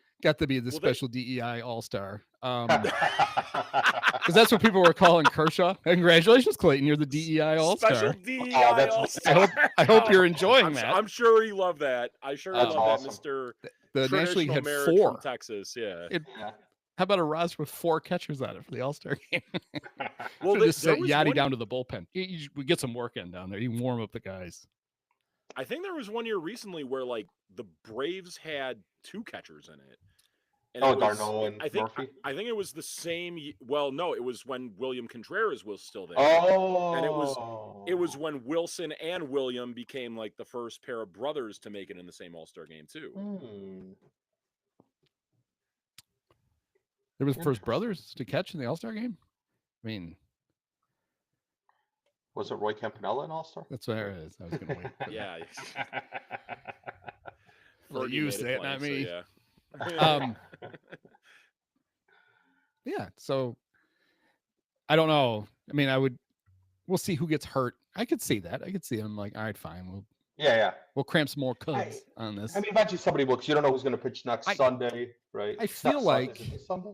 special DEI All-Star. Because that's what people were calling Kershaw. Congratulations, Clayton. You're the DEI All-Star. Special DEI that's- All-Star. I hope you're Oh, enjoying that. I'm sure you love that. I sure That's love awesome. that, Mr. The National League Traditional had Marriage 4. from Texas. Yeah. Yeah. How about a roster with 4 catchers on it for the All-Star game? Well, Should've just there sent was Yachty one- down to the bullpen. We get some work in down there. You warm up the guys. I think there was one year recently where like the Braves had 2 catchers in it. And Oh, it was- Darno and I think Murphy? I think it was the same. Well, no, it was when William Contreras was still there. Oh. And it was when Wilson and William became like the first pair of brothers to make it in the same All-Star game too. Hmm. There was first brothers to catch in the All-Star game. I mean, Was it Roy Campanella in All-Star? that's what it is. I was going to wait. for that. Yeah. Well, Fergie you made say it, not plain, me. so yeah. Yeah. So I don't know. I mean, we'll see who gets hurt. I could see that. I could see him like, all right, fine. Yeah. We'll cramp some more Cubs on this. I mean, eventually somebody will, because you don't know who's going to pitch next I- Sunday, right? I It's not feel Sunday, like- is it this Sunday?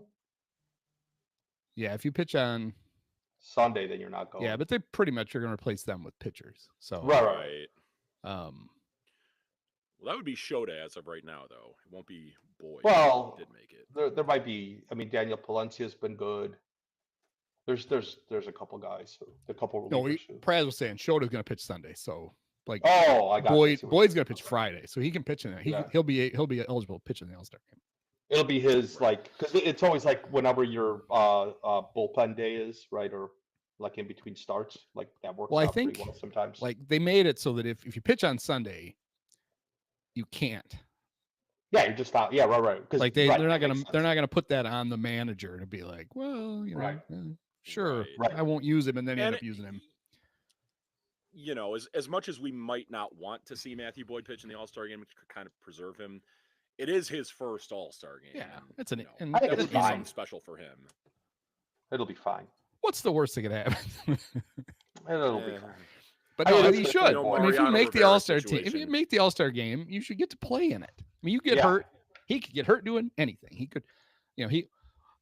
Yeah. If you pitch on, Sunday, then you're not going. yeah, but they pretty much are going to replace them with pitchers. So, Right. Right. Well, that would be Shota as of right now, though. It won't be Boyd. Well, He did make it. There might be. I mean, Daniel Palencia's been good. There's a couple guys, a couple. no, relievers who- Praz was saying Shota's going to pitch Sunday. So, like, Oh, I got. Boyd's going to pitch Friday, so he can pitch in it. Yeah. He'll be eligible to pitch in the All-Star game. It'll be his because it's always like whenever your bullpen day is, right, or like in between starts, like that works Well, I out think pretty well sometimes. like they made it so that if you pitch on Sunday, you can't. Yeah, you're just out. Yeah, right. Like they're not gonna put that on the manager to be like, well, Right. Sure, Right. I won't use him, and then you end And up using him. You know, as much as we might not want to see Matthew Boyd pitch in the All-Star game, which could kind of preserve him, it is his first All-Star game. Yeah, and, it's an. you know, And I think that it's would be fine. something special for him. It'll be fine. What's the worst that could happen? It'll be fine. But I no, mean, he it's should. pretty I boring. mean, if you Mariano make the Rivera All-Star team, if you situation. make the All-Star game, you should get to play in it. I mean, you get Yeah. hurt. He could get hurt doing anything. He could,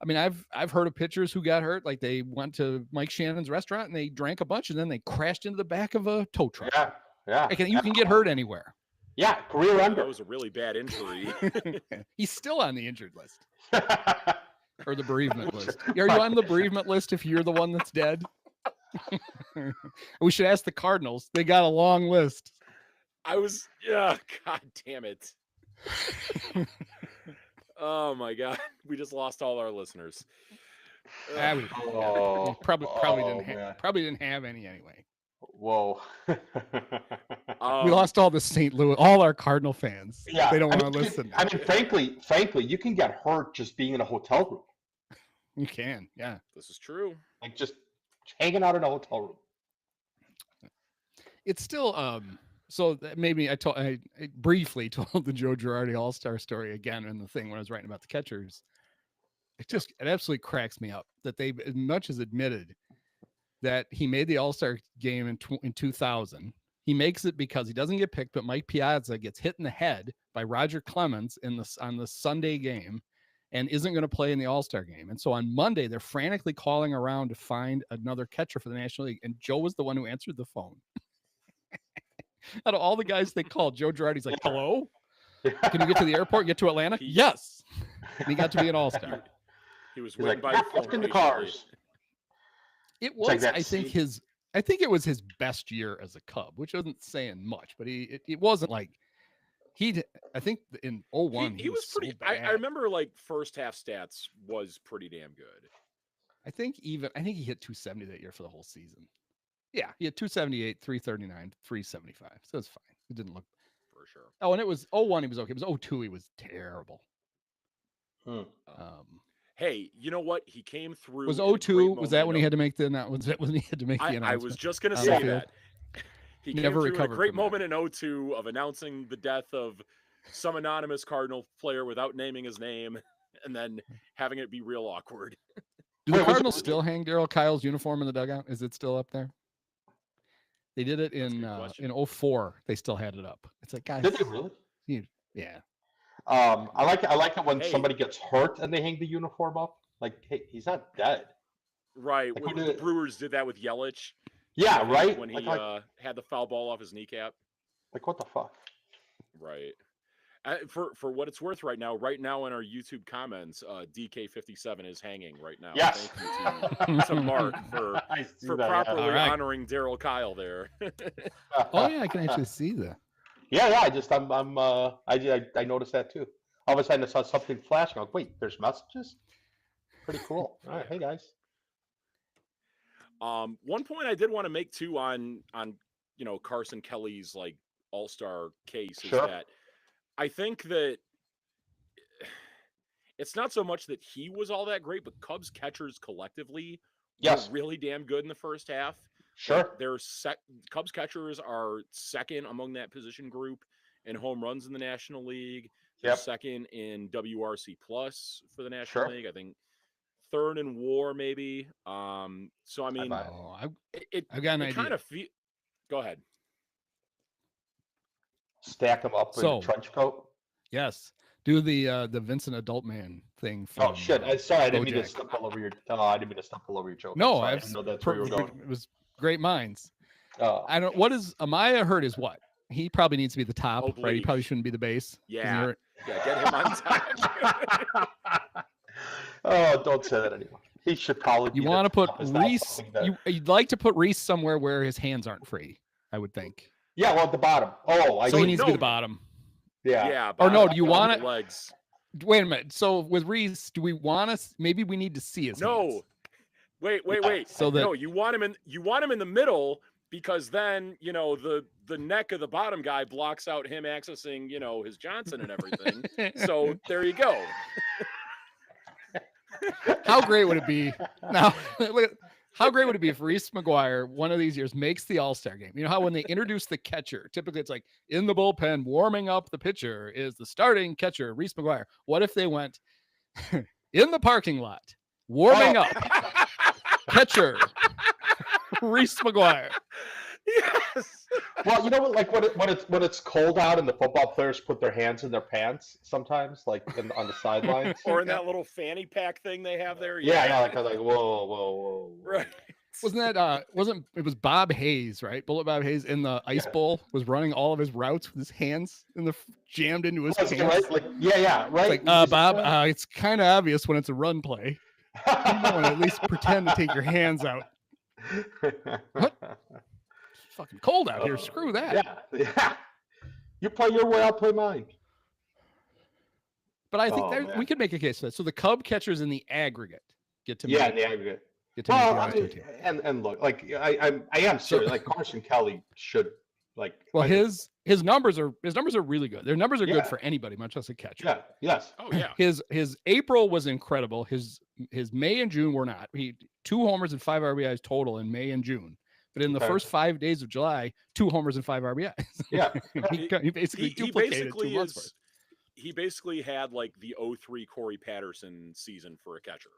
I mean, I've heard of pitchers who got hurt, like they went to Mike Shannon's restaurant and they drank a bunch and then they crashed into the back of a tow truck. Yeah. Like, you can get hurt anywhere. Yeah, career That ender. was a really bad injury. He's still on the injured list or the bereavement list. Are you on the bereavement list if you're the one that's dead? We should ask the Cardinals. They got a long list. God damn it. Oh my God. We just lost all our listeners. We probably didn't have any anyway. Whoa. We lost all the St. Louis, all our Cardinal fans. Yeah, They don't want to listen. I mean, frankly, you can get hurt just being in a hotel room. You can, yeah. This is true. Like just hanging out in a hotel room. It's still so that maybe I briefly told the Joe Girardi All-Star story again in the thing when I was writing about the catchers. It absolutely cracks me up that they as much as admitted that he made the All-Star game in 2000. He makes it because he doesn't get picked, but Mike Piazza gets hit in the head by Roger Clemens on the Sunday game and isn't going to play in the All-Star game. And so on Monday, they're frantically calling around to find another catcher for the National League. And Joe was the one who answered the phone. Out of all the guys they called, Joe Girardi's like, hello? Can you get to the airport, get to Atlanta? Yes. And he got to be an All-Star. He was He's waiting like, by the phone in the patiently. cars. It was, like that I think it was his best year as a Cub, which isn't saying much, but it wasn't like I think in 01 he was pretty. So bad. I remember like first half stats was pretty damn good. I think he hit 270 that year for the whole season. Yeah, he had 278, 339, 375. So it's fine. It didn't look For sure. Oh, and it was 01 he was okay. It was 02 he was terrible. Hey, you know what? He came through. Was in a 02 great was that when he moment had to make the was that when he had to make the I announcement? was just going to on say the field? that. He Never came through in a recovered great from that. moment in 02 of announcing the death of some anonymous Cardinal player without naming his name and then having it be real awkward. Do the Wait, was it- Cardinals still hang Darryl Kyle's uniform in the dugout? Is it still up there? They did it That's a in good question. 04. They still had it up. It's like, guys, Did they really? yeah. I like it when Hey. somebody gets hurt and they hang the uniform up. Like, hey, he's not dead. Right. Like, When who the did- Brewers did that with Yelich. Yeah, I think, right. When he Like, had the foul ball off his kneecap. like what the fuck? Right. For what it's worth right now in our YouTube comments, DK57 is hanging right now. Yes. Thank you to Mark for I see for that, yeah. properly All right. honoring Daryl Kyle there. Oh yeah, I can actually see that. Yeah. I noticed that too. All of a sudden, I saw something flashing. I'm like, wait, there's messages. Pretty cool. All right, hey guys. One point I did want to make too on Carson Kelly's like all-star case is Sure. that I think that it's not so much that he was all that great, but Cubs catchers collectively Yes, were really damn good in the first half. sure. Cubs catchers are second among that position group in home runs in the National League. They're Yep. second in WRC plus for the National Sure. League. I think third in WAR maybe. So I mean, buy it. Oh, it I've got an kind idea. of go ahead. Stack them up in So- a trench coat. Yes. Do the Vincent Adult Man thing. From, Oh shit! Sorry, I didn't mean to BoJack. stumble over your. Oh, I didn't mean to stumble over your joke. No, Sorry, I I've didn't know that's where you were going. it was great minds. Oh, I don't. What is Amaya hurt is what? He probably needs to be the top, right? He Oblique. probably shouldn't be the base. 'cause he Yeah. hurt. Yeah, get him on top. oh, don't say that anymore. He should probably. You be want to the put top. Is that Reese? something that- You'd like to put Reese somewhere where his hands aren't free. I would think. Yeah, well, at the bottom. Oh, I So see. he needs to be the no. bottom. Yeah. Yeah. Or no? bottom- Do you bottom want of it? the legs? Wait a minute. So with Reese, do we want to? Maybe we need to see his hands. Wait. So that no, you want him in the middle, because then the neck of the bottom guy blocks out him accessing his Johnson and everything. So there you go. How great would it be now? How great would it be if Reese McGuire one of these years makes the All-Star game? You know how when they introduce the catcher, typically it's like in the bullpen warming up the pitcher is the starting catcher, Reese McGuire. What if they went in the parking lot warming up catcher Reese McGuire? Yes. Well, you know what? Like when it's cold out and the football players put their hands in their pants sometimes, like on the sidelines, or in that little fanny pack thing they have there. Yeah. Like whoa. Right. Wasn't that it was Bob Hayes, right? Bullet Bob Hayes in the ice bowl was running all of his routes with his hands jammed into his pants. Right? Like, yeah, right. It's like, Bob, it's kind of obvious when it's a run play. You want to at least pretend to take your hands out. What? It's fucking cold out here. Screw that. Yeah. You play your way, I'll play mine. But I think we could make a case for that. So the Cub catchers in the aggregate get to in the aggregate. And look, like I am serious. Like Carson Kelly should like. Well, his numbers are really good. Their numbers are good for anybody, much less a catcher. Yeah. Yes. Oh yeah. His April was incredible. His May and June were not. He 2 homers and 5 RBIs total in May and June. But in the first 5 days of July, 2 homers and 5 RBIs. Yeah. he basically duplicated 2 months for it. He basically had like the 03 Corey Patterson season for a catcher.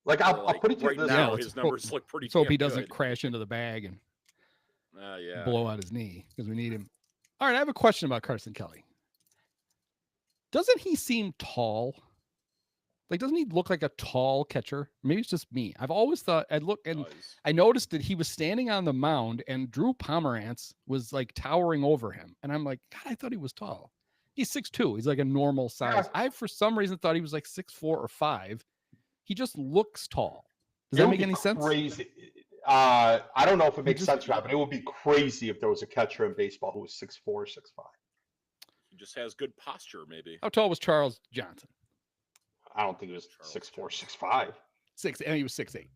Like I'll put it to right this now, his numbers look pretty. So hope he doesn't crash into the bag and yeah, blow out his knee because we need him. All right, I have a question about Carson Kelly. Doesn't he seem tall? Like, doesn't he look like a tall catcher? Maybe it's just me. I've always thought I noticed that he was standing on the mound and Drew Pomerantz was like towering over him. And I'm like, God, I thought he was tall. He's 6'2". He's like a normal size. Yeah. I, for some reason, thought he was like 6'4" or 5. He just looks tall. Does that make any sense? Crazy. I don't know if it makes sense or not, but it would be crazy if there was a catcher in baseball who was 6'4", 6'5". He just has good posture, maybe. How tall was Charles Johnson? I don't think he was 6'4", 6'5". 6'8". And he was 6'8".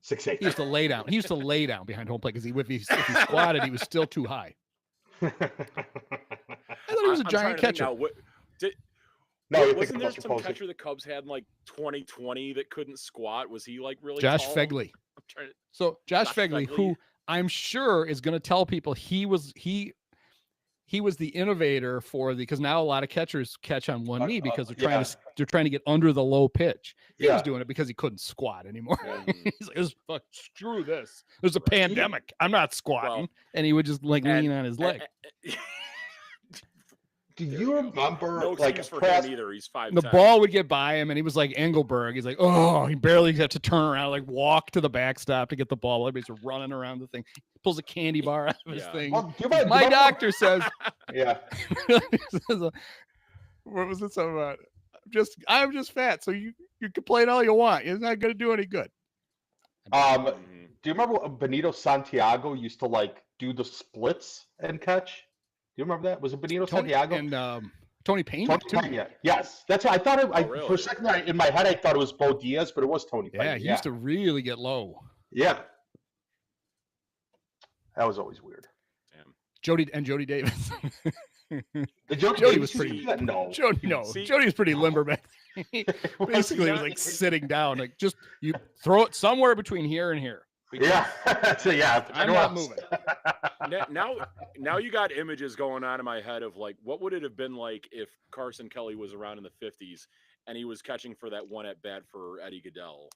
6'8". He used to lay down. He used to lay down behind home plate because if he squatted, he was still too high. I thought he was a giant catcher. Wasn't there some catcher the Cubs had in like 2020 that couldn't squat? Was he like really Josh tall? Fegley. So Josh Fegley, who I'm sure is going to tell people he was the innovator for because now a lot of catchers catch on one knee because they're trying to get under the low pitch. He was doing it because he couldn't squat anymore. He's like, fuck, screw this. There's a pandemic. I'm not squatting. And he would just like lean on his leg. Do you remember? No excuse for him either. He's 5'10". The ball would get by him, and he was like Engelberg. He's like, he barely had to turn around, like walk to the backstop to get the ball. Everybody's running around the thing. He pulls a candy bar out of his thing. Well, my doctor says, "Yeah." What was it so about? I'm just fat, so you complain all you want. It's not going to do any good. Do you remember when Benito Santiago used to like do the splits and catch? Do you remember that? Was it Benito Santiago? And Tony Pena? Yes. That's what I thought. Really? For a second in my head, I thought it was Bo Diaz, but it was Tony Pena. Yeah, he used to really get low. Yeah. That was always weird. Damn. Jody Davis. Jody was pretty. No. Jody was pretty limber back. Basically, was like sitting down, like just you throw it somewhere between here and here. Yeah. I'm not moving. Now you got images going on in my head of like what would it have been like if Carson Kelly was around in the 50s and he was catching for that one at bat for Eddie Goodell.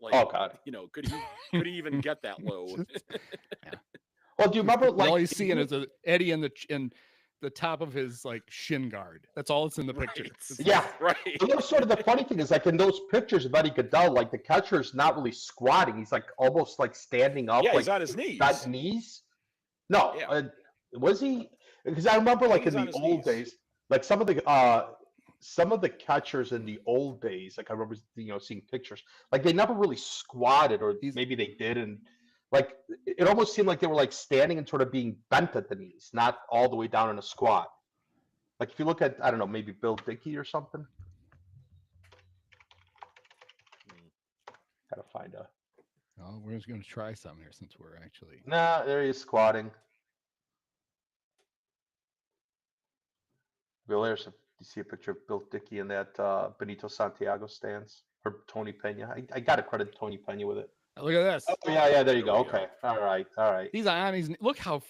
Like, oh God, could he even get that low? Well, do you remember like all you see is Eddie in the top of his like shin guard. That's all that's in the picture. Right. So that was sort of the funny thing is like in those pictures of Eddie Goodell, like the catcher's not really squatting. He's like almost like standing up. Yeah, like, he's on his knees. Not knees? No. Yeah. Was he? Because I remember like in the old days, like some of the catchers in the old days, like I remember seeing pictures, like they never really squatted, or maybe they did, and like it almost seemed like they were like standing and sort of being bent at the knees, not all the way down in a squat. Like if you look at, I don't know, maybe Bill Dickey or something. Gotta find a. Oh, we're just going to try some here since we're actually. Nah, there he is squatting. Bill, there's you see a picture of Bill Dickey in that Benito Santiago stance, or Tony Pena. I got to credit Tony Pena with it. Look at this. Oh yeah, there you There go. we go. Okay, all right. These on his. Look how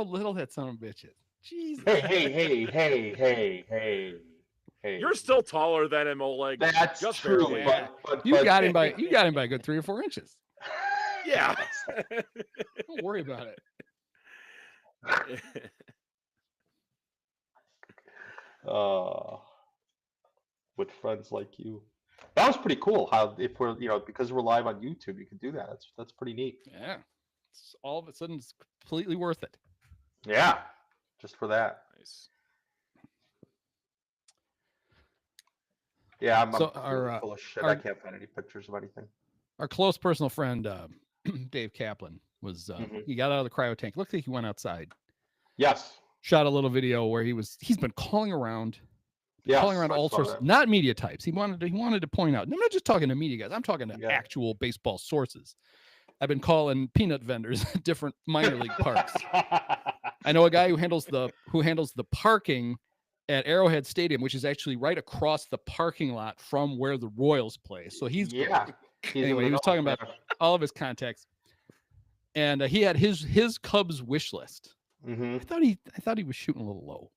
little that son of a bitch is. Jesus. Hey. You're still taller than him, Oleg. That's just true, barely. but You got him by a good 3 or 4 inches. Yeah. Don't worry about it. With friends like you. That was pretty cool. How if we're because we're live on YouTube, you can do that. That's pretty neat. Yeah. It's all of a sudden it's completely worth it. Yeah, just for that. Nice. Yeah, I'm So completely full of shit. I can't find any pictures of anything. Our close personal friend Dave Kaplan was he got out of the cryo tank. Looked like he went outside. Yes. Shot a little video where he's been calling around. Yes, Calling around I all saw sorts, that. not media types. He wanted to point out. I'm not just talking to media guys. I'm talking to actual baseball sources. I've been calling peanut vendors at different minor league parks. I know a guy who handles the parking at Arrowhead Stadium, which is actually right across the parking lot from where the Royals play. So he's anyway. He was talking about all of his contacts, and he had his Cubs wish list. Mm-hmm. I thought he was shooting a little low.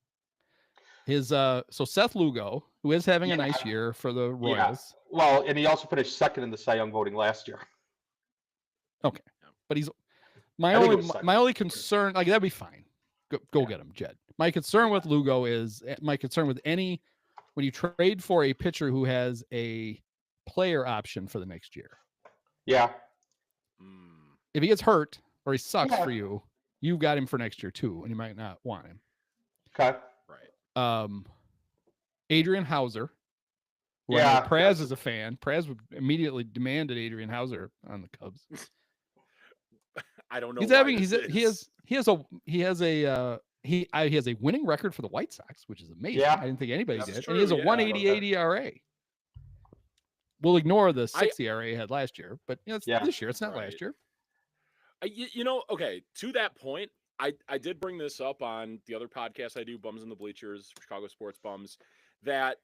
His so Seth Lugo, who is having a nice year for the Royals. Yeah. Well, and he also finished second in the Cy Young voting last year. Okay, but he's my only concern. Like that'd be fine. Go get him, Jed. My concern with Lugo is my concern with when you trade for a pitcher who has a player option for the next year. Yeah. If he gets hurt or he sucks for you, you've got him for next year too, and you might not want him. Okay. Right. Adrian Hauser. Who I know Praz is a fan. Praz would immediately demanded Adrian Hauser on the Cubs. I don't know. He has a winning record for the White Sox, which is amazing. Yeah, I didn't think anybody did. True, And he has a 188 ERA. We'll ignore the 6 ERA he had last year, but it's this year. It's not last year. Okay, to that point, I did bring this up on the other podcast I do, Bums in the Bleachers, Chicago Sports Bums, that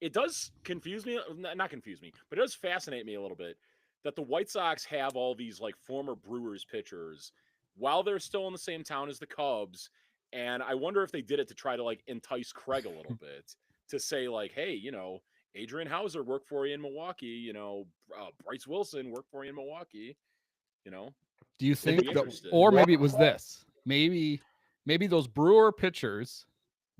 it does confuse me, not confuse me, but it does fascinate me a little bit that the White Sox have all these like former Brewers pitchers while they're still in the same town as the Cubs. And I wonder if they did it to try to like entice Craig a little bit to say like, hey, Adrian Hauser worked for you in Milwaukee, Bryce Wilson worked for you in Milwaukee, Do you think or maybe it was this, maybe those Brewer pitchers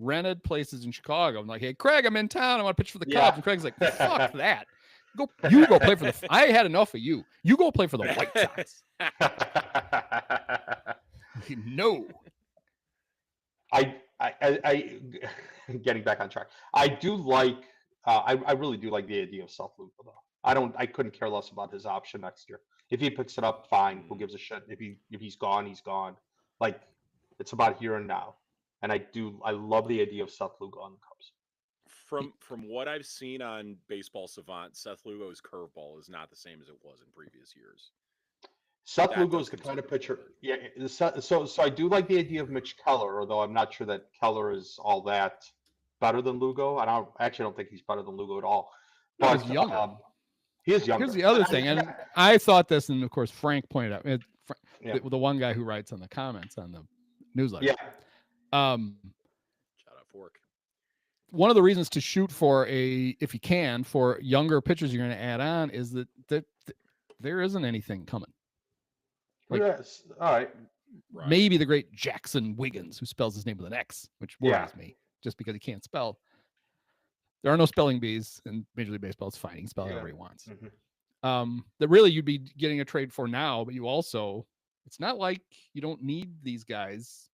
rented places in Chicago. I'm like, hey, Craig, I'm in town. I want to pitch for the Cubs. And Craig's like, fuck that. You go play for the. I had enough of you. You go play for the White Sox. No. I getting back on track. I do like. I really do like the idea of Seth Lugo though. I couldn't care less about his option next year. If he picks it up, fine. Who gives a shit? If he's gone, he's gone. Like it's about here and now. And I love the idea of Seth Lugo on the Cubs. From what I've seen on Baseball Savant, Seth Lugo's curveball is not the same as it was in previous years. Seth Lugo is the kind of pitcher. Yeah. So I do like the idea of Mitch Keller, although I'm not sure that Keller is all that better than Lugo. I actually don't think he's better than Lugo at all. But he's younger. He is younger. Here's the other thing, and I thought this, and of course Frank pointed out the one guy who writes on the comments on the newsletter. Yeah. Shout out Fork. One of the reasons to shoot for if you can, for younger pitchers you're going to add on is that there isn't anything coming. Like, yes. All right. Maybe the great Jackson Wiggins, who spells his name with an X, which worries me just because he can't spell. There are no spelling bees in Major League Baseball. It's fine. He can spell however he wants. Mm-hmm. That really you'd be getting a trade for now, but you also, it's not like you don't need these guys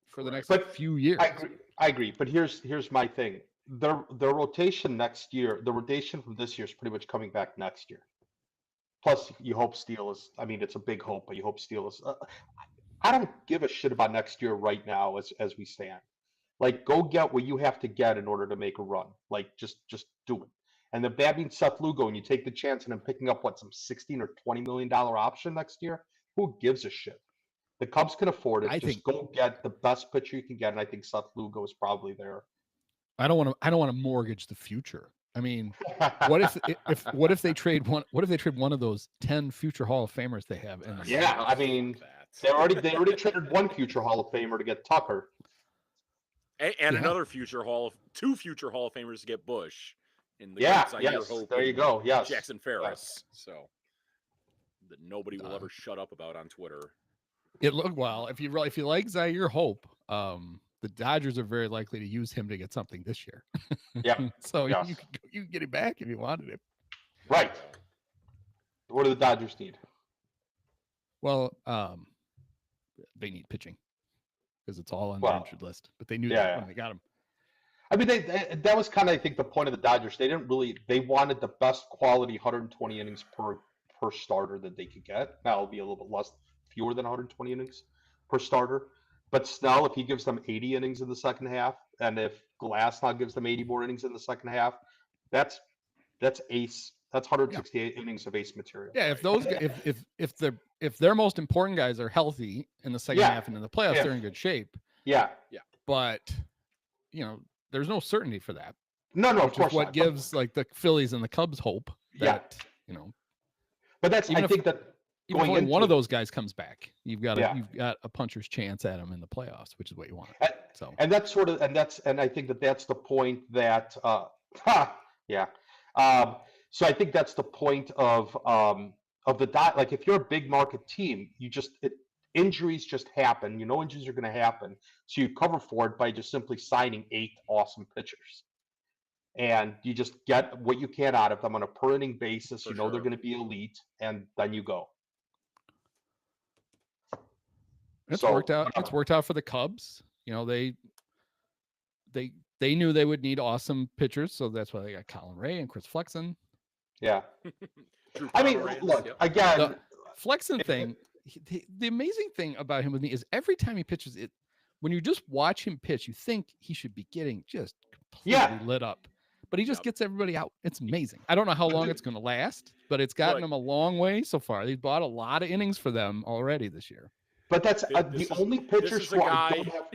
for the next few years. I agree. But here's my thing. The rotation next year, the rotation from this year is pretty much coming back next year. Plus, you hope Steele is. I mean, it's a big hope, but you hope Steele is. I don't give a shit about next year right now as we stand. Like, go get what you have to get in order to make a run. Like, just do it. And if that means Seth Lugo and you take the chance and him picking up some $16 or $20 million option next year, who gives a shit? The Cubs can afford it. Just go get the best pitcher you can get, and I think Seth Lugo is probably there. I don't want to mortgage the future. I mean, what if they trade one? What if they trade one of those 10 future Hall of Famers they have? Yeah, I mean, they already traded one future Hall of Famer to get Tucker, and another two future Hall of Famers to get Busch. In the there you go. Yes, Jackson Ferris. Yes. So that nobody will ever shut up about on Twitter. It looked well. If you like Zaire Hope, the Dodgers are very likely to use him to get something this year. Yeah. So you can get him back if you wanted him. Right. What do the Dodgers need? Well, they need pitching because it's all on the injured list. But they knew that when they got him. I mean, that was kind of, I think, the point of the Dodgers. They wanted the best quality 120 innings per starter that they could get. Now it'll be a little bit fewer than 120 innings per starter. But Snell, if he gives them 80 innings in the second half, and if Glasnow gives them 80 more innings in the second half, that's ace. That's 168 innings of ace material. Yeah, if those if their most important guys are healthy in the second half and in the playoffs, they're in good shape. Yeah. But there's no certainty for that. No, of course. What gives like the Phillies and the Cubs hope that But that's I think that even if one of those guys comes back, you've got a puncher's chance at him in the playoffs, which is what you want. And that's I think that's the point that so I think that's the point of the like if you're a big market team, injuries just happen. Injuries are going to happen, so you cover for it by just simply signing 8 awesome pitchers, and you just get what you can out of them on a per inning basis. They're going to be elite, and then you go. It's worked out. It's worked out for the Cubs. They knew they would need awesome pitchers, so that's why they got Colin Ray and Chris Flexen. Yeah. I mean, look, again, the Flexen thing. The amazing thing about him with me is every time he pitches it, when you just watch him pitch, you think he should be getting just completely lit up, but he just gets everybody out. It's amazing. I don't know how long it's going to last, but it's gotten him a long way so far. They've bought a lot of innings for them already this year. But that's the only pitchers who I don't have.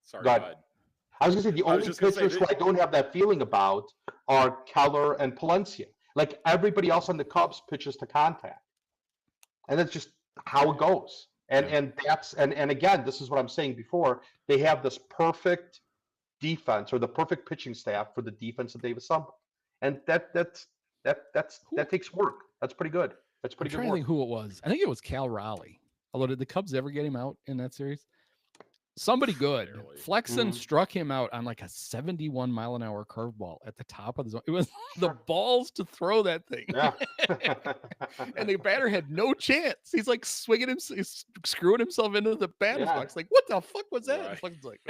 Sorry, go ahead. I was going to say the only pitchers who I don't have that feeling about are Keller and Palencia. Like everybody else on the Cubs pitches to contact, and that's just how it goes. And again, this is what I'm saying before. They have this perfect defense or the perfect pitching staff for the defense that they've assembled, and that takes work. That's pretty good. That's pretty good work. I'm trying to think who it was. I think it was Cal Raleigh. Although, did the Cubs ever get him out in that series? Somebody good. Flexen struck him out on like a 71 mile an hour curveball at the top of the zone. It was the balls to throw that thing. Yeah. And the batter had no chance. He's like swinging him, he's screwing himself into the batter's box. Like, what the fuck was that? Right. Flexen's like,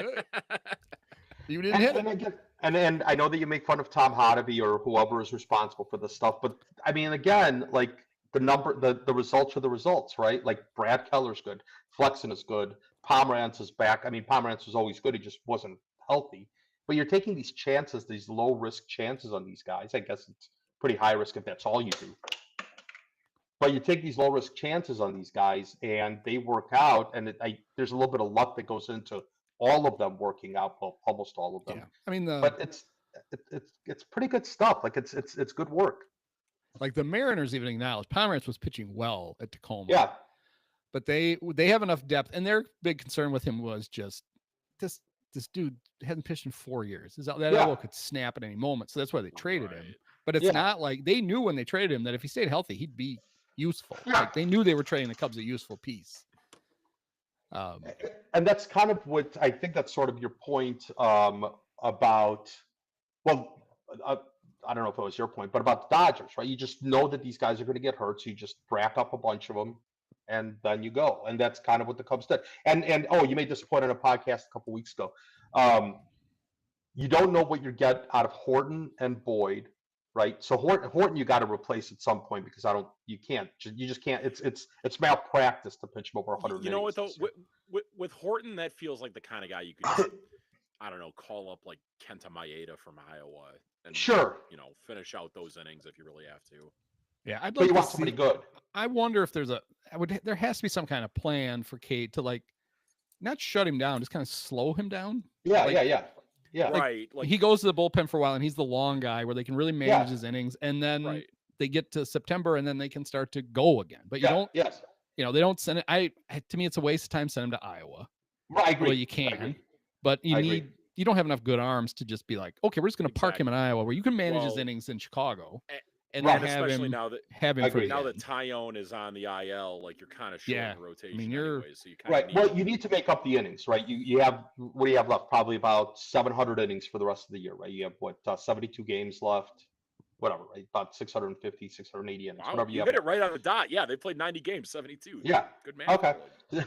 you didn't hit it. And I know that you make fun of Tom Hotovy or whoever is responsible for this stuff, but I mean, again, like the results are the results, right? Like Brad Keller's good. Flexen is good. Pomerantz is back. I mean, Pomerantz was always good. He just wasn't healthy. But you're taking these chances, these low-risk chances on these guys. I guess it's pretty high risk if that's all you do. But you take these low-risk chances on these guys, and they work out. And there's a little bit of luck that goes into all of them working out. Well, almost all of them. Yeah. I mean, but it's pretty good stuff. Like it's good work. Like the Mariners even acknowledged Pomerantz was pitching well at Tacoma. Yeah. But they have enough depth, and their big concern with him was just this dude hadn't pitched in 4 years. That elbow could snap at any moment, so that's why they traded him. But it's not like they knew when they traded him that if he stayed healthy, he'd be useful. Yeah. Like they knew they were trading the Cubs a useful piece. And that's kind of what I think. That's sort of your point about. Well, I don't know if it was your point, but about the Dodgers, right? You just know that these guys are going to get hurt, so you just rack up a bunch of them. And then you go, and that's kind of what the Cubs did. And you made this point on a podcast a couple weeks ago. You don't know what you get out of Horton and Boyd right? So Horton, you got to replace at some point because you just can't. It's malpractice to pitch him over 100 You know innings what though? this year. With Horton, that feels like the kind of guy you could just, I don't know, call up like Kenta Maeda from Iowa and Sure, finish out those innings if you really have to. Yeah, I'd but like you to want somebody see. good. I wonder if there has to be some kind of plan for Cade to like not shut him down, just kind of slow him down. Yeah, Like, yeah. Right. Like he goes to the bullpen for a while and he's the long guy where they can really manage his innings, and then right. they get to September and then they can start to go again. But you don't, Yes. they don't send it. To me, it's a waste of time. Send him to Iowa. Right, I agree. Well, you can, but you don't have enough good arms to just be like, okay, we're just going to park him in Iowa where you can manage his innings in Chicago. And then have especially him, now that Tyone is on the IL, like you're kind of short in rotation. I mean, you're so you kind of Well, you need to make up the innings, right? You have, what do you have left? Probably about 700 innings for the rest of the year, right? You have 72 games left, whatever, right? About 650, 680 innings, wow, whatever you have. Hit it right on the dot. Yeah, they played 90 games, 72. Yeah, good man. Okay. Well,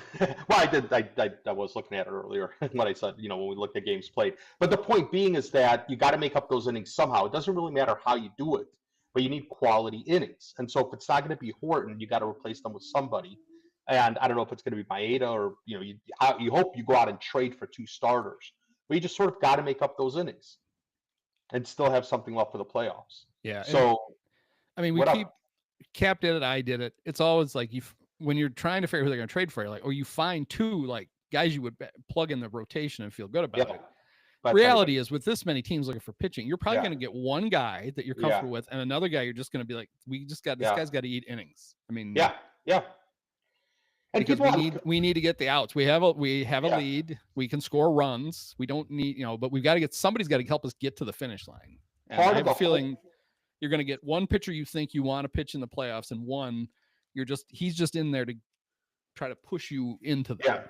I was looking at it earlier when I said, when we looked at games played. But the point being is that you got to make up those innings somehow. It doesn't really matter how you do it, but you need quality innings. And so if it's not going to be Horton, you got to replace them with somebody. And I don't know if it's going to be Maeda or, you hope you go out and trade for 2 starters. But you just sort of got to make up those innings and still have something left for the playoffs. Yeah. So, I mean, Cap did it. I did it. It's always like when you're trying to figure out who they're going to trade for, you're like, or you find 2 like guys you would plug in the rotation and feel good about it. Reality is, with this many teams looking for pitching, you're probably going to get one guy that you're comfortable with, and another guy you're just going to be like, this guy's got to eat innings. I mean, yeah. And because we need to get the outs. We have a lead. We can score runs. We don't need, but we've got to somebody's got to help us get to the finish line. And I have a feeling you're going to get one pitcher you think you want to pitch in the playoffs, and one he's just in there to try to push you into that. Yeah.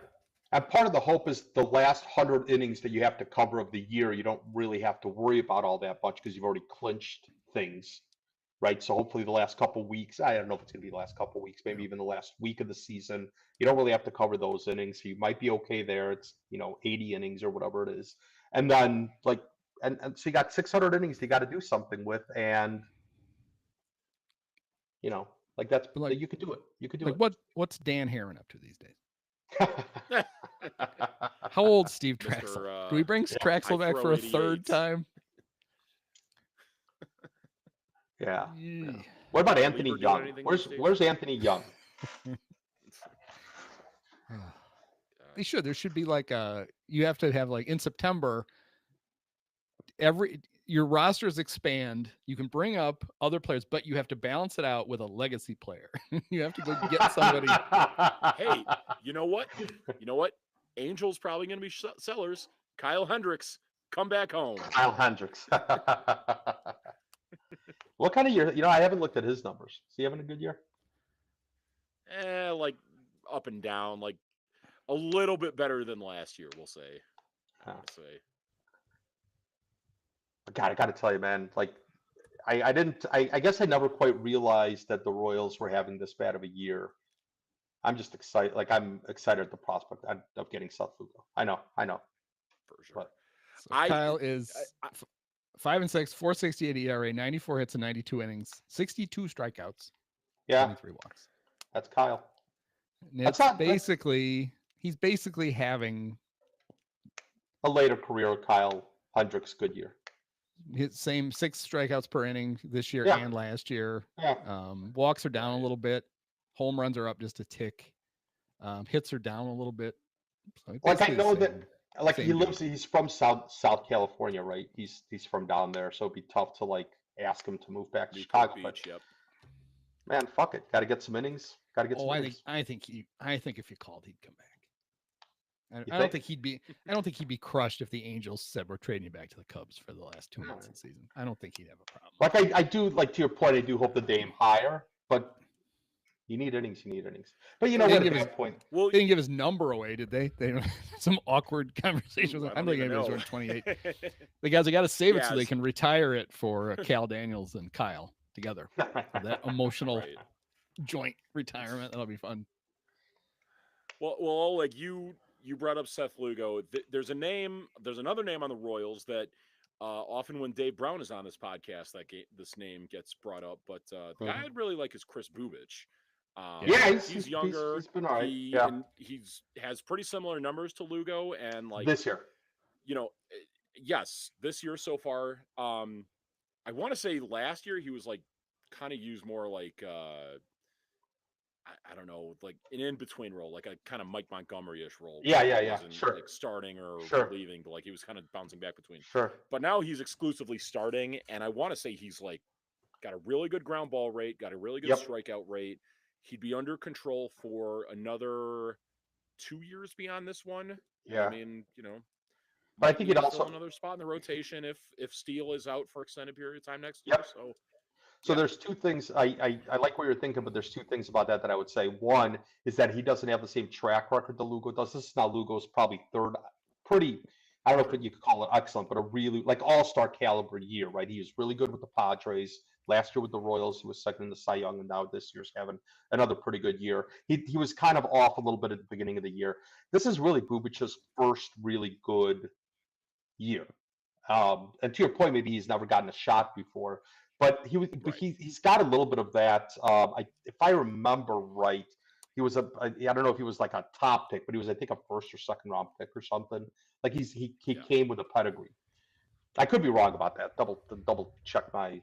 And part of the hope is the last 100 innings that you have to cover of the year, you don't really have to worry about all that much because you've already clinched things, right? So hopefully the last couple of weeks, I don't know if it's going to be the last couple of weeks, maybe even the last week of the season, you don't really have to cover those innings. So you might be okay there. It's, 80 innings or whatever it is. And then and so you got 600 innings you got to do something with. And, that's, you could do it. You could do it. What's Dan Herron up to these days? How old Steve Traxel? Do we bring Traxel back for a 3rd time? Yeah. What about Anthony Young? Where's Anthony Young? They should. There should be like you have to have like in September. Your rosters expand. You can bring up other players, but you have to balance it out with a legacy player. You have to go get somebody. Hey, you know what? Angels probably going to be sellers. Kyle Hendricks, come back home. Kyle Hendricks. What kind of year? I haven't looked at his numbers. Is he having a good year? Like up and down, like a little bit better than last year, we'll say. God, I got to tell you, man, I guess I never quite realized that the Royals were having this bad of a year. I'm just excited. I'm excited at the prospect of getting Seth Lugo. I know. For sure. So Kyle is 5-6, 4.68 ERA, 94 hits and 92 innings, 62 strikeouts, 23 walks. That's Kyle. He's basically having a later career Kyle Hendricks good year. His same 6 strikeouts per inning this year and last year. Walks are down a little bit. Home runs are up just a tick. Hits are down a little bit. So I know that he's from South California, right? He's from down there, so it'd be tough to ask him to move back to Chicago. Beach, yep. Man, fuck it. Got to get some innings. Got to get some innings. I think if you called, he'd come back. I don't think he'd be crushed if the Angels said we're trading you back to the Cubs for the last 2 months of the season. I don't think he'd have a problem. I do, to your point, I do hope that they aim higher, but you need innings. But what? At that point, they didn't give his number away, did they? They some awkward conversations. I'm thinking he was running 28. The guys, I got to save it so they can retire it for Cal Daniels and Kyle together. That emotional joint retirement. That'll be fun. Well, you brought up Seth Lugo. There's another name on the Royals that often when Dave Brown is on this podcast, this name gets brought up. But the guy I'd really like is Chris Bubich. He's younger. He's been all right. He's has pretty similar numbers to Lugo, and like this year. Yes, this year so far. I want to say last year he was like kind of used more like I don't know, like an in-between role, like a kind of Mike Montgomery-ish role. Yeah. Sure. Like starting or leaving, but like he was kind of bouncing back between. Sure. But now he's exclusively starting, and I want to say he's like got a really good ground ball rate, got a really good strikeout rate. He'd be under control for another 2 years beyond this one. Yeah. I mean, but I think it also another spot in the rotation if Steele is out for extended period of time next year. So there's two things I like what you're thinking, but there's two things about that I would say. One is that he doesn't have the same track record that Lugo does. This is now Lugo's probably third, pretty, I don't know if you could call it excellent, but a really like all-star caliber year, right? He was really good with the Padres. Last year with the Royals, he was second in the Cy Young, and now this year's having another pretty good year. He was kind of off a little bit at the beginning of the year. This is really Bubich's first really good year. And to your point, maybe he's never gotten a shot before, but he's got a little bit of that. If I remember right, he was I don't know if he was like a top pick, but he was, I think, a first or second round pick or something. Like he came with a pedigree. I could be wrong about that. Double check my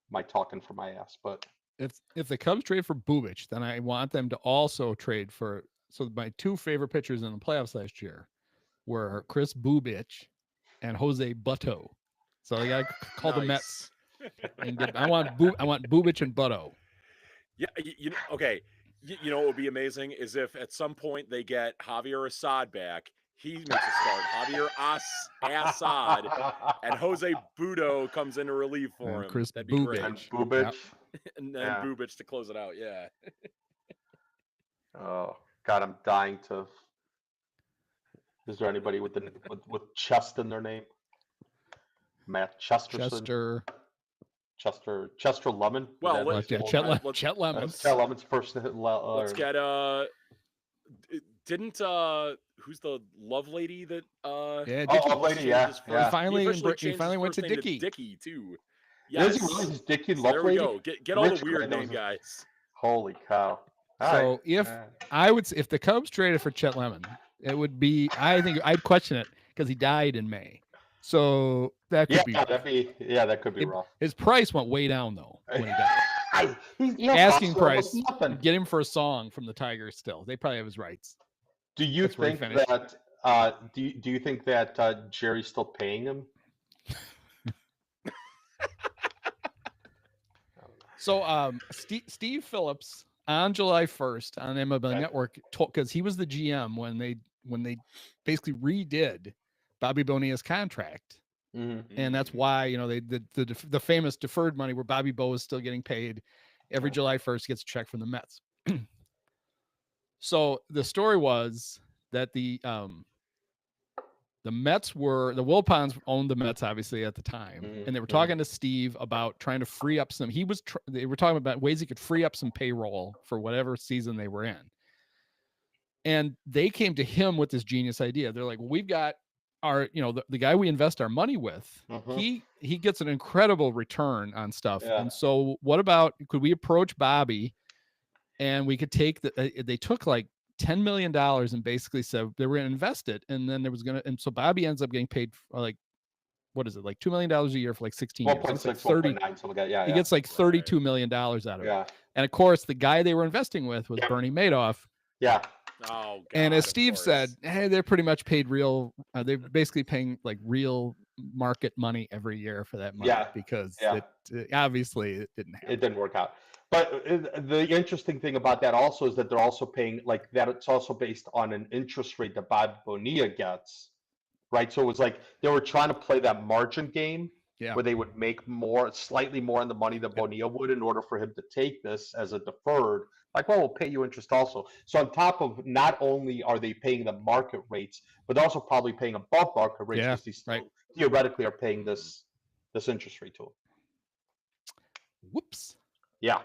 my talking for my ass. But if the Cubs trade for Bubich, then I want them to also trade for. So my two favorite pitchers in the playoffs last year were Chris Bubich and Jose Butto. So they got to call the Mets. And I want Bubich and Butto. Yeah, okay. You know what would be amazing is if at some point they get Javier Assad back, he makes a start. Javier Assad and Jose Butto comes in to relieve for him. Chris That'd be great. And Bubich. And then Bubich to close it out. Yeah. Oh God, I'm dying to. Is there anybody with Chest in their name? Matt Chesterton. Chester Lemon. Well, Chet Lemon. Chet Lemon's first. Let's get didn't who's the love lady that love lady, yeah. He finally went to Dickey. Dickey too. Yes. Is he really his Dickey love there lady? We go. Get all the weird name guys. Holy cow. So if the Cubs traded for Chet Lemon, it would be, I think I'd question it because he died in May. So that could that could be rough. His price went way down though when he died. Asking price, get him for a song from the Tigers still. They probably have his rights. Do you think that do you think that Jerry's still paying him? So Steve Phillips on July 1st on MLB Network because he was the GM when they basically redid Bobby Bonilla's contract. Mm-hmm. And that's why, they the famous deferred money where Bobby Bo is still getting paid every July 1st, gets a check from the Mets. So the story was that the Mets the Wilpons owned the Mets obviously at the time, and they were talking to Steve about trying to free up some. They were talking about ways he could free up some payroll for whatever season they were in. And they came to him with this genius idea. They're like, well, we've got our, the guy we invest our money with, he gets an incredible return on stuff. Yeah. And so what about, could we approach Bobby and we could take they took like $10 million and basically said they were going to invest it. And then and so Bobby ends up getting paid for like, what is it? Like $2 million a year for like 16 years. 1.6, like 30, 1.9, something like that. Yeah. He gets like $32 million out of it. And of course the guy they were investing with was Bernie Madoff. Yeah. Oh, God, and as Steve said, hey, they're pretty much paid real. They're basically paying like real market money every year for that money because obviously it didn't happen. It didn't work out. But the interesting thing about that also is that they're also paying like that. It's also based on an interest rate that Bob Bonilla gets, right? So it was like they were trying to play that margin game where they would make slightly more on the money than Bonilla would in order for him to take this as a deferred. Like, well, we'll pay you interest also. So on top of not only are they paying the market rates, but they're also probably paying above market rates because they still theoretically are paying this interest rate to them. Whoops. Yeah.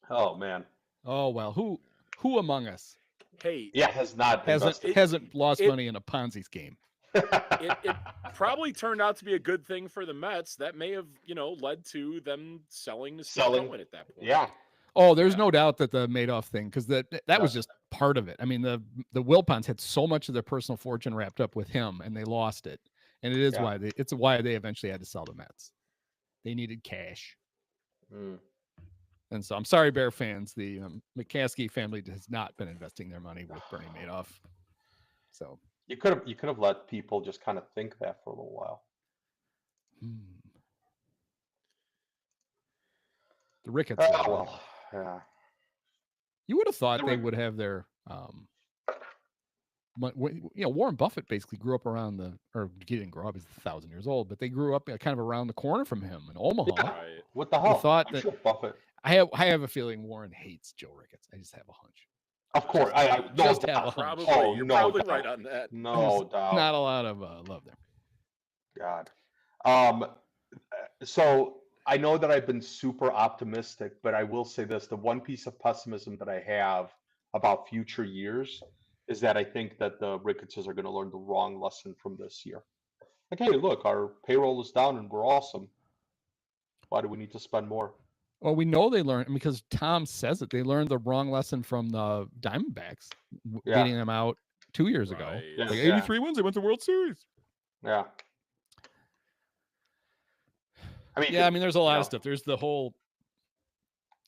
Oh man. Oh well. Who among us? Hey. Yeah, hasn't lost money in a Ponzi scheme. it probably turned out to be a good thing for the Mets. That may have, led to them selling to Steve Cohen at that point. Yeah. Oh, there's no doubt that the Madoff thing, because that was just part of it. I mean, the Wilpons had so much of their personal fortune wrapped up with him, and they lost it. And it is why they eventually had to sell the Mets. They needed cash. And so I'm sorry, Bear fans. The McCaskey family has not been investing their money with Bernie Madoff. So you could have let people just kind of think that for a little while. The Ricketts. Yeah. You would have thought they would have their, Warren Buffett basically grew up around he didn't grow up, he's 1,000 years old, but they grew up kind of around the corner from him in Omaha. Yeah. What the hell? Thought that Buffett. I have a feeling Warren hates Joe Ricketts. I just have a hunch. Of course, I just have a hunch. You're probably right on that. No doubt. Not a lot of love there. God. So I know that I've been super optimistic, but I will say this: the one piece of pessimism that I have about future years is that I think that the Rickettses are going to learn the wrong lesson from this year. Like, hey, look, our payroll is down and we're awesome. Why do we need to spend more? Well, we know they learned, because Tom says it. They learned the wrong lesson from the Diamondbacks, beating them out 2 years ago. Yeah. Like 83 wins, they went to the World Series. Yeah. I mean, there's a lot of stuff. There's the whole,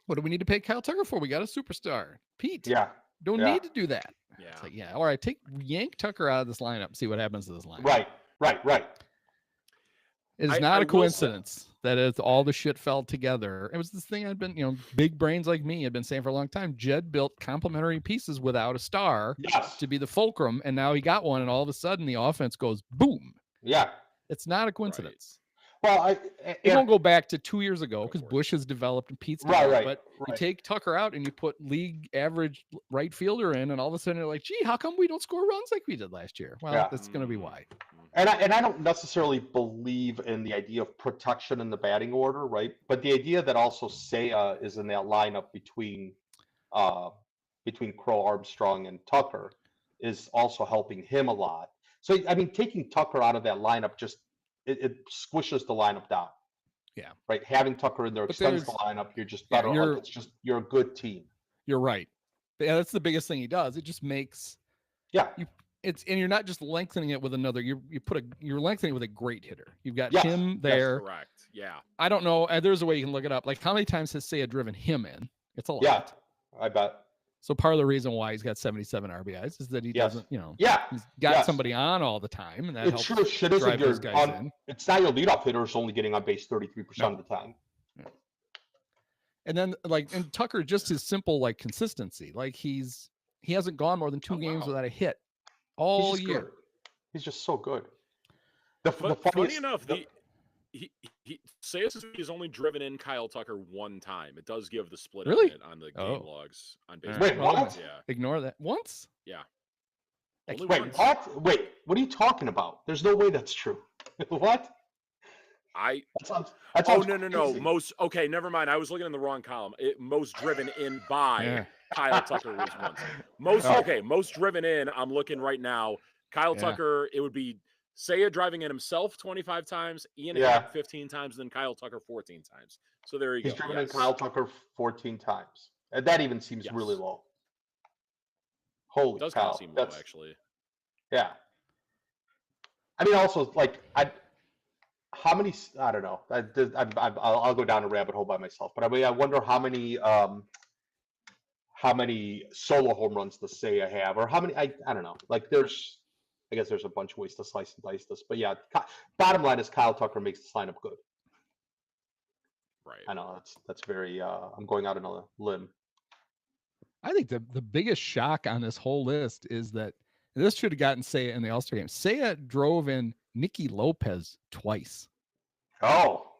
what do we need to pay Kyle Tucker for? We got a superstar. Pete. Yeah. Don't need to do that. Yeah. It's like, all right, yank Tucker out of this lineup, see what happens to this lineup. Right. It is not a coincidence that it's all the shit fell together. It was this thing I'd been, big brains like me had been saying for a long time. Jed built complementary pieces without a star to be the fulcrum, and now he got one, and all of a sudden the offense goes boom. Yeah. It's not a coincidence. Well, it won't go back to 2 years ago because Busch has developed and Pete's developed. But you take Tucker out and you put league average right fielder in, and all of a sudden you're like, gee, how come we don't score runs like we did last year? Well, that's going to be why. And I don't necessarily believe in the idea of protection in the batting order, right? But the idea that also Seiya is in that lineup between Crow, Armstrong, and Tucker is also helping him a lot. So, I mean, taking Tucker out of that lineup just it squishes the lineup down. Yeah. Right. Having Tucker in there extends the lineup. You're just better. You're a good team. You're right. But yeah, that's the biggest thing he does. It just makes. Yeah. And you're not just lengthening it with another. You're lengthening it with a great hitter. You've got him there. That's correct. Yeah. I don't know. There's a way you can look it up. Like, how many times has Seiya driven him in? It's a lot. Yeah, I bet. So part of the reason why he's got 77 RBIs is that he doesn't, he's got somebody on all the time, and that helps drive those guys in. It's not your leadoff hitter is only getting on base 33% of the time. Yeah. And then, and Tucker, just his simple consistency. Like, he hasn't gone more than 2 games without a hit all year. Good. He's just so good. Funny enough, Seiya is only driven in Kyle Tucker 1 time. It does give the split on the game logs on base. Wait, what? Yeah. Ignore that. Once? Yeah. Wait, what? Wait, what are you talking about? There's no way that's true. What? No. Okay, never mind. I was looking in the wrong column. Most driven in by Kyle Tucker was once. Most driven in. I'm looking right now. Kyle Tucker. It would be Seiya driving in himself 25 times, Ian Happ 15 times, and then Kyle Tucker 14 times. So there you go. He's driven in Kyle Tucker 14 times. And that even seems really low. Holy cow. Does kind of seem low, actually. Yeah. I mean, also, how many, I don't know. I'll go down a rabbit hole by myself. But I wonder how many solo home runs does Seiya have? Or how many, I don't know. I guess there's a bunch of ways to slice and dice this. But yeah, bottom line is Kyle Tucker makes this lineup good. Right. I know that's very. I'm going out on a limb. I think the biggest shock on this whole list is that this should have gotten Seiya in the All-Star game. Seiya drove in Nicky Lopez twice. Oh,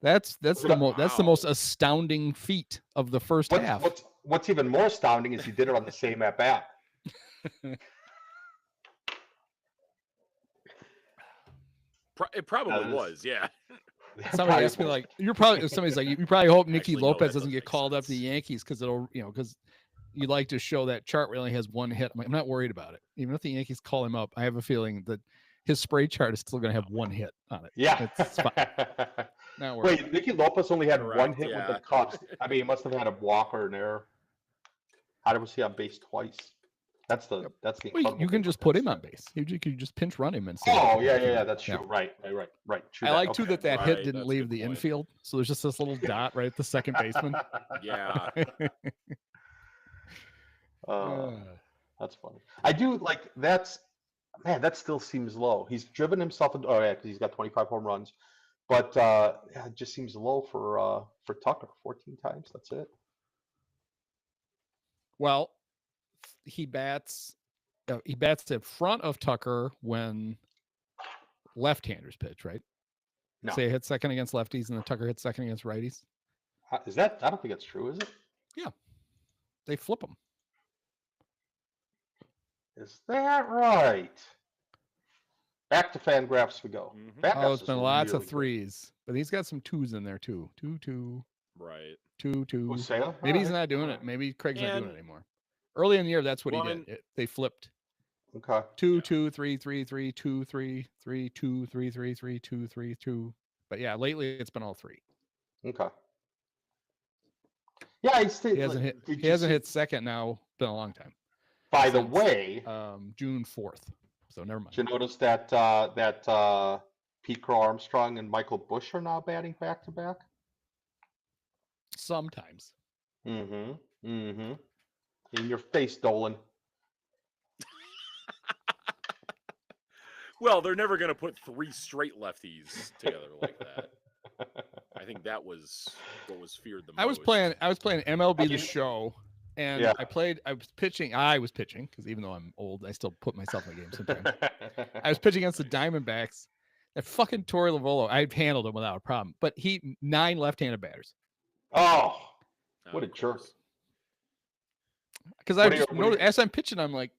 that's the most astounding feat of the first half. What's even more astounding is he did it on the same at bat. It probably was, yeah. Somebody asked me you probably hope Nicky Lopez doesn't get called up to the Yankees because because you like to show that chart where he only has 1 hit. I'm not worried about it. Even if the Yankees call him up, I have a feeling that his spray chart is still going to have one hit on it. Yeah. It's fine. Now we're Wait, Nicky Lopez only had one Correct, hit with yeah. the Cubs. I mean, he must have had a walk or an error. How was he on base twice? That's the Yep. that's the. Well, incredible you can thing just about put that him on stat. base. You could just pinch run him and say, Oh yeah. That's true. Right. True. I that. like too Okay. that Right, hit didn't that's a leave good the point. infield, so there's just this little dot right at the second baseman. Yeah. That's funny. I do like that's man. That still seems low. He's driven himself into. Oh yeah, because he's got 25 home runs, but yeah, it just seems low for Tucker. 14 times. That's it. Well, he bats in front of Tucker when left-handers pitch, right? No. Say hit second against lefties, and then Tucker hits second against righties. Is that? I don't think that's true. Is it? They flip them. Is that right? Back to Fangraphs we go. Mhm. Fangraphs Oh, it's is been lots really of good. threes, but he's got some twos in there too. 2-2, Right. 2-2. Who's Seiya? Maybe he's Alright, not doing it. alright. Maybe Craig's not doing it And- anymore. Early in the year, that's what Well, he and- did. They flipped Okay. 2-2, 3-3-3, 2-3, 3-2, 3-3-3, 2-3-2. But yeah, lately it's been all three. Okay. Yeah, He hasn't hit. He hasn't hit second now. Been a long time. By the since, way, June 4th. So never mind. did you notice that Pete Crow Armstrong and Michael Busch are now batting back to back? Sometimes. Mm-hmm. Mm-hmm. In your face, Dolan. Well, they're never going to put three straight lefties together like that. I think that was what was feared the most. I was playing MLB The You- Show, and Yeah. I was pitching because even though I'm old, I still put myself in the game sometimes. I was pitching against the Diamondbacks. That fucking Torey Lovullo, I've handled him without a problem. But 9 left-handed batters. Oh, Oh, what a of jerk. course. Because What I do you- just what do you- noticed as I'm pitching, I'm like,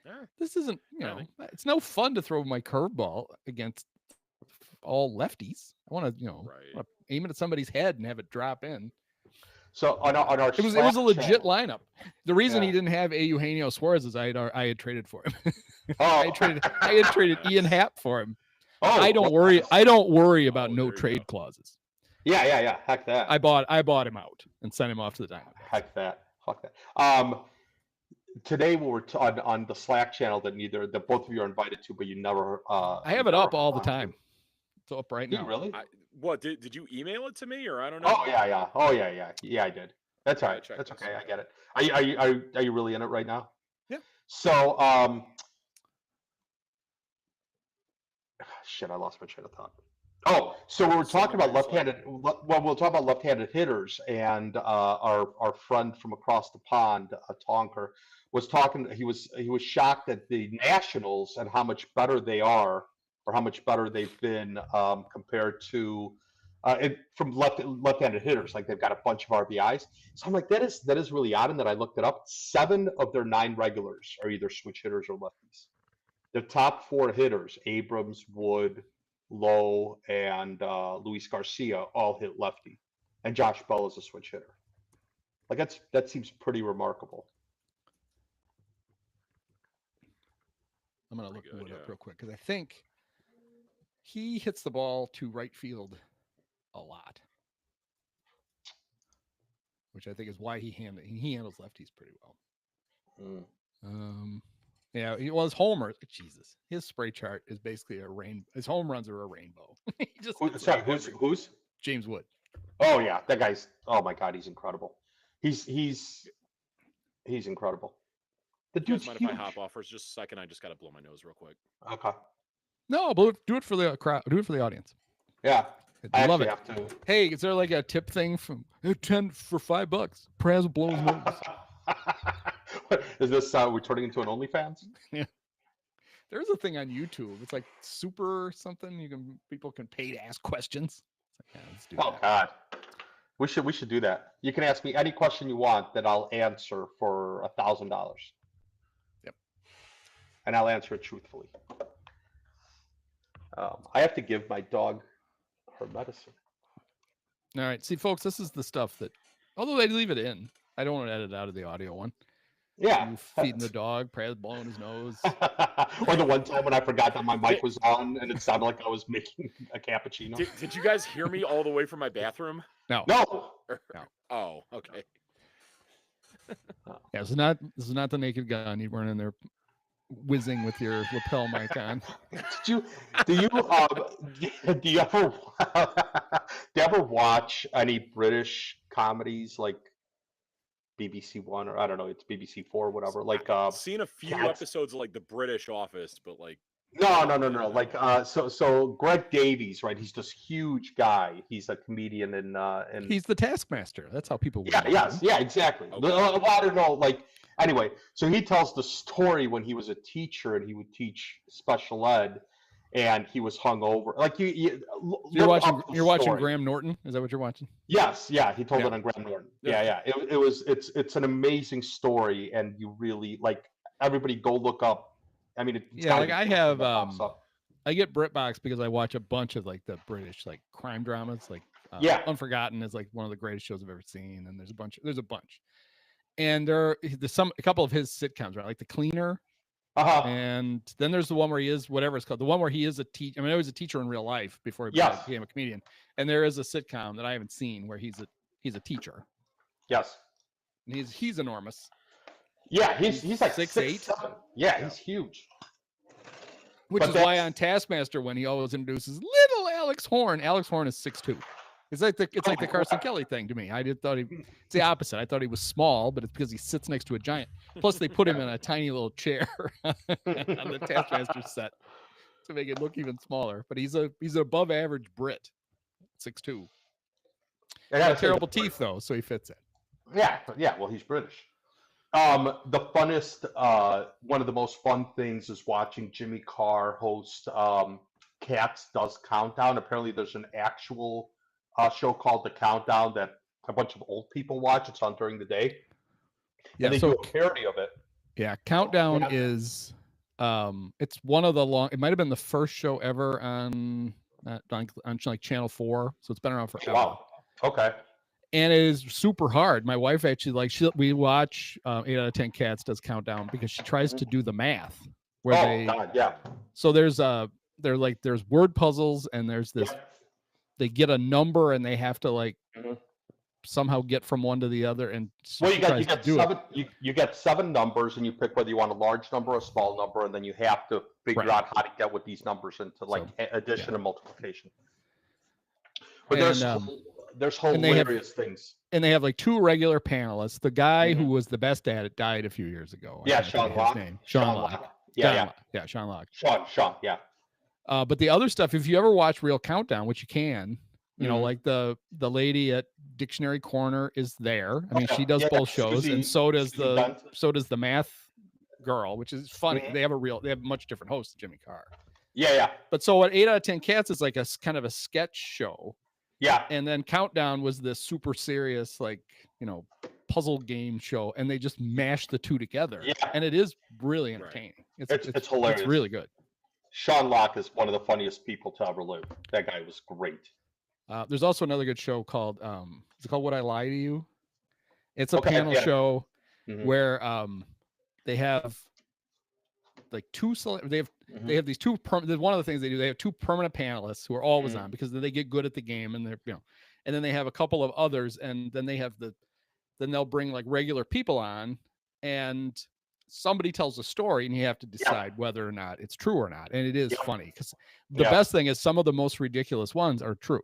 Yeah. this isn't, I think- it's no fun to throw my curveball against all lefties. I want to, Right. aim it at somebody's head and have it drop in. So on our It was Slack a legit channel- lineup. The reason he Yeah. didn't have Eugenio Suarez is I had traded for him. Oh. I had traded Ian Happ for him. Oh, I don't well, worry. I don't worry about Oh, no there you trade go. clauses. Yeah. Heck that. I bought him out and sent him off to the Diamondbacks. Heck that. Fuck that. Today we were on the Slack channel that both of you are invited to, but you never. I have it up all the time. It's up right Did now. you really? What did you email it to me or I don't know? Oh yeah. Oh yeah. Yeah, I did. That's all right. check That's this. okay. I get it. Are you really in it right now? Yeah. So shit, I lost my train of thought. Oh, so we were talking about left-handed. Well, we'll talk about left-handed hitters, and our friend from across the pond, Tonker, was talking. He was shocked at the Nationals and how much better they are, or how much better they've been compared to from left-handed hitters. Like they've got a bunch of RBIs. So I'm like, that is really odd. And then I looked it up. 7 of their 9 regulars are either switch hitters or lefties. The top 4 hitters, Abrams, Wood, Lowe, and Luis Garcia, all hit lefty, and Josh Bell is a switch hitter. Like that seems pretty remarkable. I'm gonna look Pretty good, it up yeah. real quick because I think he hits the ball to right field a lot, which I think is why he handles lefties pretty well. Mm. Yeah, his homers. Jesus, his spray chart is basically a rain. His home runs are a rainbow. He just hits Sorry, it who's? James Wood. Oh yeah, that guy's. Oh my God, he's incredible. He's incredible. The Do you dude's guys mind huge. if I hop off for just a second? I just got to blow my nose real quick. Okay. No, but do it for the crowd. Do it for the audience. Yeah, I I love actually it. have to. Hey, is there like a tip thing from 10 for $5? Praz will blow his nose. Is this we're turning into an OnlyFans? There's a thing on YouTube. It's like super something. People can pay to ask questions. It's like, yeah, let's do Oh that. God, we should do that. You can ask me any question you want that I'll answer for $1,000. Yep. And I'll answer it truthfully. I have to give my dog her medicine. All right. See, folks, this is the stuff that, although they leave it in, I don't want to edit out of the audio one. Yeah. You feeding the dog, Praz blowing his nose. Or the one time when I forgot that my mic was on and it sounded like I was making a cappuccino. Did you guys hear me all the way from my bathroom? No. No. Oh, okay. Yeah, this is not the Naked Gun. You weren't in there whizzing with your lapel mic on. Do you ever watch any British comedies like BBC One, or I don't know, it's BBC Four, whatever. Like I've seen a few Cats. episodes of like the British Office, but like No. Like so Greg Davies, right? He's this huge guy. He's a comedian and He's the Taskmaster. That's how people would know yes, him. yeah, exactly. Okay. I don't know, like anyway, so he tells the story when he was a teacher and he would teach special ed and he was hungover. Like You're watching Graham Norton? Is that what you're watching? Yes, yeah, he told Yeah. it on Graham Norton. Yeah. Yeah. It's an amazing story, and you really like everybody go look up. I mean, it's Yeah, gotta like be I something have that pops up. I get BritBox because I watch a bunch of like the British like crime dramas. Like Yeah. Unforgotten is like one of the greatest shows I've ever seen, and there's a bunch. And there's a couple of his sitcoms, right? Like The Cleaner, and then there's the one where he is whatever it's called, the one where he is a teacher. I mean, he was a teacher in real life before he Yes. became a comedian. And there is a sitcom that I haven't seen where he's a teacher. Yes. And he's enormous. Yeah, he's like 6'8". 6'7". Yeah, he's huge. Which But is why on Taskmaster, when he always introduces little Alex Horn is 6'2". It's like the Carson Kelly thing to me. It's the opposite. I thought he was small, but it's because he sits next to a giant. Plus, they put him in a tiny little chair on the Taskmaster set to make it look even smaller. But he's an above average Brit, 6'2". Terrible teeth though, so he fits it. Yeah. Well, he's British. The funnest, one of the most fun things is watching Jimmy Carr host Cats Does Countdown. Apparently, there's an actual show called The Countdown that a bunch of old people watch. It's on during the day. Yeah, and they do a parody of it. Yeah, Countdown is it's one of the it might have been the first show ever on like Channel 4, so it's been around forever. Wow. Okay. And it is super hard. My wife actually we watch 8 out of 10 Cats Does Countdown because she tries to do the math where God, yeah. So there's word puzzles, and there's this they get a number and they have to like somehow get from one to the other, and you get 7 numbers, and you pick whether you want a large number or a small number, and then you have to figure out how to get with these numbers into like addition and multiplication. But there's hilarious things. And they have like 2 regular panelists. The guy who was the best at it died a few years ago. Yeah, Sean Locke. Sean Locke. Yeah, Sean Locke. Sean, yeah. But the other stuff, if you ever watch Real Countdown, which you can, you know, like the lady at Dictionary Corner is there. I mean, she does both shows, and so does the math girl, which is funny. They have much different hosts than Jimmy Carr. Yeah. But so what 8 out of 10 Cats is like a kind of a sketch show. Yeah. And then Countdown was this super serious, like, you know, puzzle game show, and they just mashed the 2 together. Yeah. And it is really entertaining. It's hilarious. It's really good. Sean Locke is one of the funniest people to ever live. That guy was great. There's also another good show called is it called Would I Lie to You? It's a panel show where they have like they have these 2 one of the things they do, they have 2 permanent panelists who are always on because they get good at the game, and they're, you know, and then they have a couple of others, and then they have then they'll bring like regular people on, and somebody tells a story, and you have to decide whether or not it's true or not. And it is funny because the best thing is some of the most ridiculous ones are true.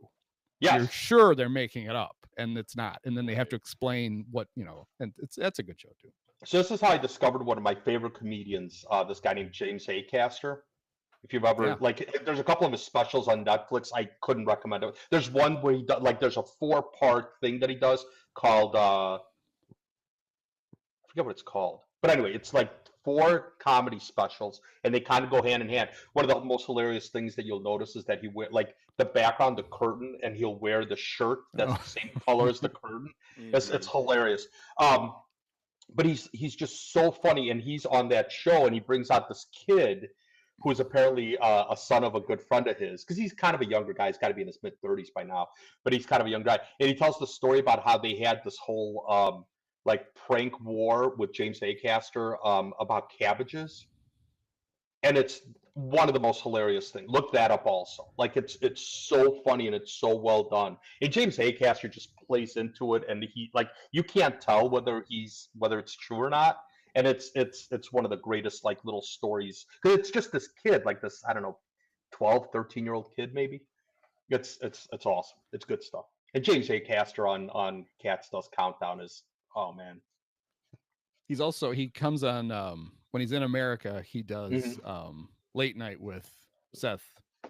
You're sure they're making it up, and it's not, and then they have to explain what, you know, and that's a good show too. So this is how I discovered one of my favorite comedians, this guy named James Acaster. If you've ever there's a couple of his specials on Netflix. I couldn't recommend it. There's one where he does there's a 4-part thing that he does called I forget what it's called. But anyway, it's like 4 comedy specials, and they kind of go hand in hand. One of the most hilarious things that you'll notice is that he wear like the background, the curtain, and he'll wear the shirt that's the same color as the curtain. It's hilarious. But he's just so funny, and he's on that show, and he brings out this kid who is apparently a son of a good friend of his, because he's kind of a younger guy. He's got to be in his mid-30s by now, but he's kind of a young guy. And he tells the story about how they had this whole like prank war with James Acaster about cabbages, and it's one of the most hilarious things. Look that up also. Like it's so funny and it's so well done. And James Acaster just plays into it, and he like you can't tell whether it's true or not. And it's one of the greatest like little stories because it's just this kid, like this, I don't know, 12, 13-year-old kid maybe. It's awesome. It's good stuff. And James Acaster on Cats Does Countdown is, oh man. He comes on when he's in America, he does late night with Seth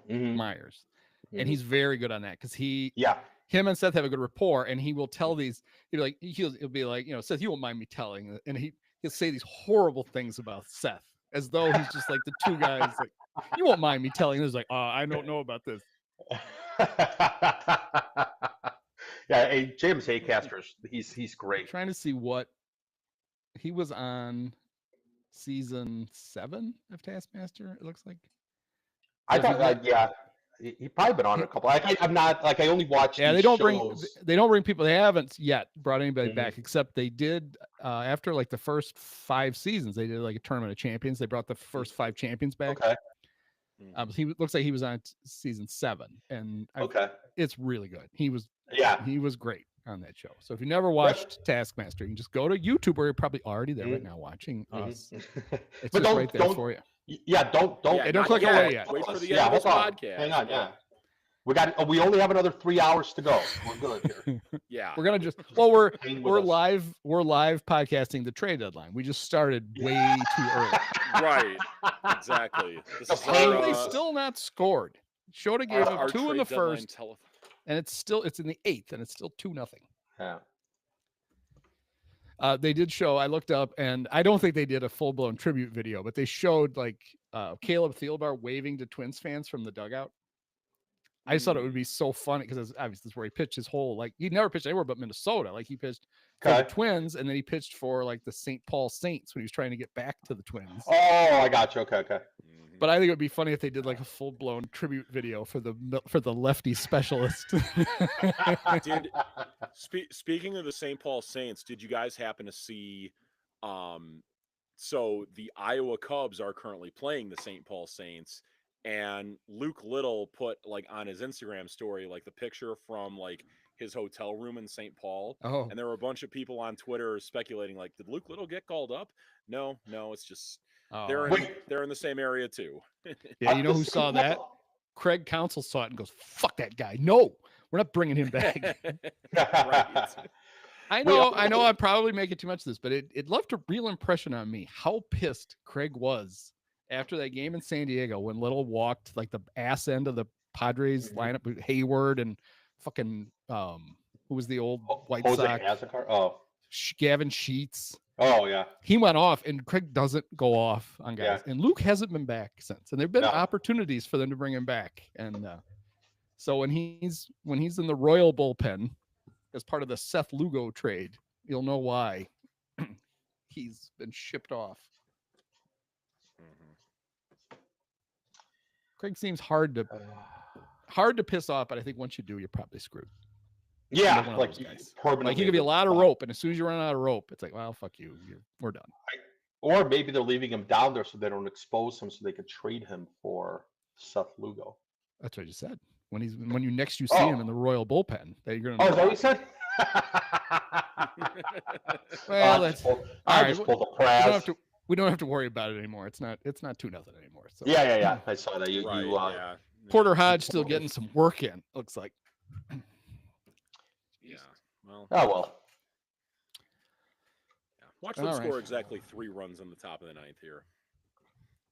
Meyers. And he's very good on that because him and Seth have a good rapport, and he will tell these, he'll be like, Seth, you won't mind me telling, and he'll say these horrible things about Seth as though he's just like the two guys, like, you won't mind me telling. There's like, I don't know about this. Yeah, hey, James Acaster, he's great. I'm trying to see what he was on season 7 of Taskmaster. It looks like. I thought, he probably been on a couple. I'm not like I only watch. Yeah, they don't bring people. They haven't yet brought anybody back, except they did after like the first 5 seasons. They did like a tournament of champions. They brought the first 5 champions back. Okay. He looks like he was on season 7, and it's really good. He was great on that show. So if you never watched Taskmaster, you can just go to YouTube, where you're probably already there right now watching us. It's just right there for you. Yeah, don't click away yet. Wait for the end of this podcast. Hang on, we only have another 3 hours to go. We're good here. Yeah, we're gonna just we're live podcasting the trade deadline. We just started way too early. Right, exactly. They still not scored. Shota gave up 2 in the first, and it's in the 8th, and it's still 2-0. Yeah. They did show, I looked up, and I don't think they did a full-blown tribute video, but they showed like Caleb Thielbar waving to Twins fans from the dugout. I just thought it would be so funny because obviously that's where he pitched his whole, like, he never pitched anywhere but Minnesota. Like, he pitched for the Twins, and then he pitched for like the St. Paul Saints when he was trying to get back to the Twins. Oh, I got you. Okay. But I think it would be funny if they did like a full-blown tribute video for the lefty specialist. Speaking of the St. Paul Saints, did you guys happen to see? So the Iowa Cubs are currently playing the St. Paul Saints, and Luke Little put like on his Instagram story like the picture from like his hotel room in St. Paul. Oh. And there were a bunch of people on Twitter speculating like, did Luke Little get called up? No, it's just. They're in the same area too. Yeah, you know who saw that? Craig Counsell saw it and goes, "Fuck that guy! No, we're not bringing him back." Right. I know. I'm probably making too much of this, but it left a real impression on me how pissed Craig was after that game in San Diego when Little walked like the ass end of the Padres lineup with Hayward and fucking who was the old White Sox? Gavin Sheets. Oh yeah, he went off, and Craig doesn't go off on guys, and Luke hasn't been back since. And there've been opportunities for them to bring him back, and so when he's in the Royal bullpen as part of the Seth Lugo trade, you'll know why he's been shipped off. Craig seems hard to piss off, but I think once you do, you're probably screwed. Yeah, like you give you a lot of rope, and as soon as you run out of rope, it's like, well, fuck you, we're done. Or maybe they're leaving him down there so they don't expose him, so they could trade him for Seth Lugo. That's what you said. When you next see him in the Royal bullpen, that you're gonna. Oh, is that what you said? Well, I just pulled a Praz. We don't have to worry about it anymore. It's not 2-0 anymore. So. Yeah. I saw that. Porter Hodge still getting some work in. Looks like. Yeah. Well. Oh well. Yeah. Watch them score exactly 3 runs in the top of the 9th here.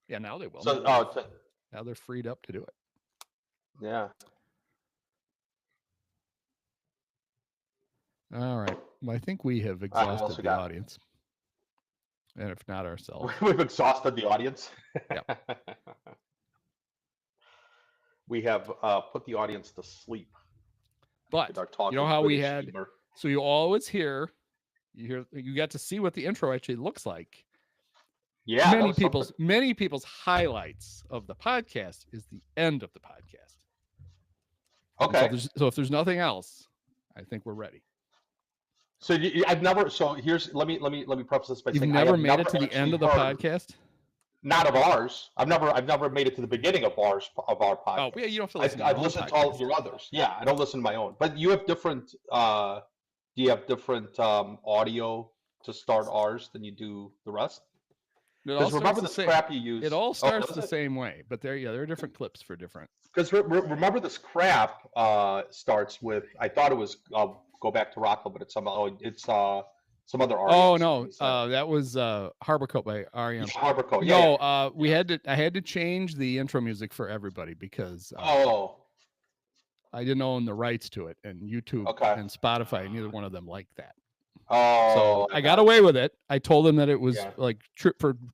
Yeah, now they will. So, now they're freed up to do it. Yeah. All right. Well, I think we have exhausted the audience. And if not ourselves. We've exhausted the audience. Yeah. We have put the audience to sleep. But you know how we had humor. So you always you got to see what the intro actually looks like. Yeah. Many people's highlights of the podcast is the end of the podcast. Okay. So if there's nothing else, I think we're ready. So I've never. So here's let me preface this by You've saying never I have made it to the end of the podcast. Not of ours. I've never made it to the beginning of our podcast. Oh, yeah, you don't have to listen. I've listened to all of your others. Yeah, I don't listen to my own. But you have different. Do you have different audio to start ours than you do the rest? Because remember the crap you use. It all starts the same way, but there are different clips for different. Because remember this crap starts with. I thought it was go back to Rocco, but it's some other artist. Oh no, that was Harbor Coat by R.E.M. Harbor Coat. No, yeah. I had to change the intro music for everybody because I didn't own the rights to it, and YouTube and Spotify, neither one of them liked that. Oh, so I got away with it. I told them that it was like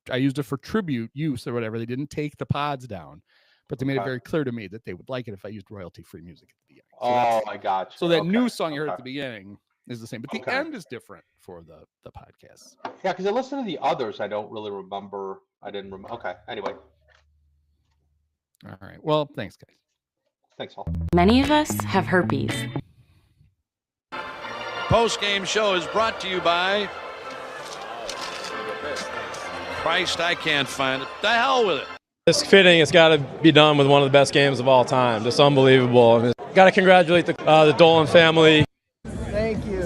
I used it for tribute use or whatever. They didn't take the pods down, but they made it very clear to me that they would like it if I used royalty-free music at the beginning. So I got you. So that new song you heard at the beginning is the same, but the end is different for the podcast. Yeah, because I listened to the others. I don't really remember. I didn't remember. Okay. Anyway. All right. Well, thanks, guys. Thanks, all. Many of us have herpes. Post-game show is brought to you by Christ, I can't find it. The hell with it. It's fitting. It's got to be done with one of the best games of all time. Just unbelievable. I mean, got to congratulate the Dolan family. Thank you.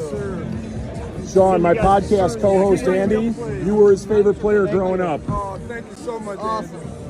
Sean, my podcast co-host Andy, you were his favorite player growing up. Oh, thank you so much. Awesome.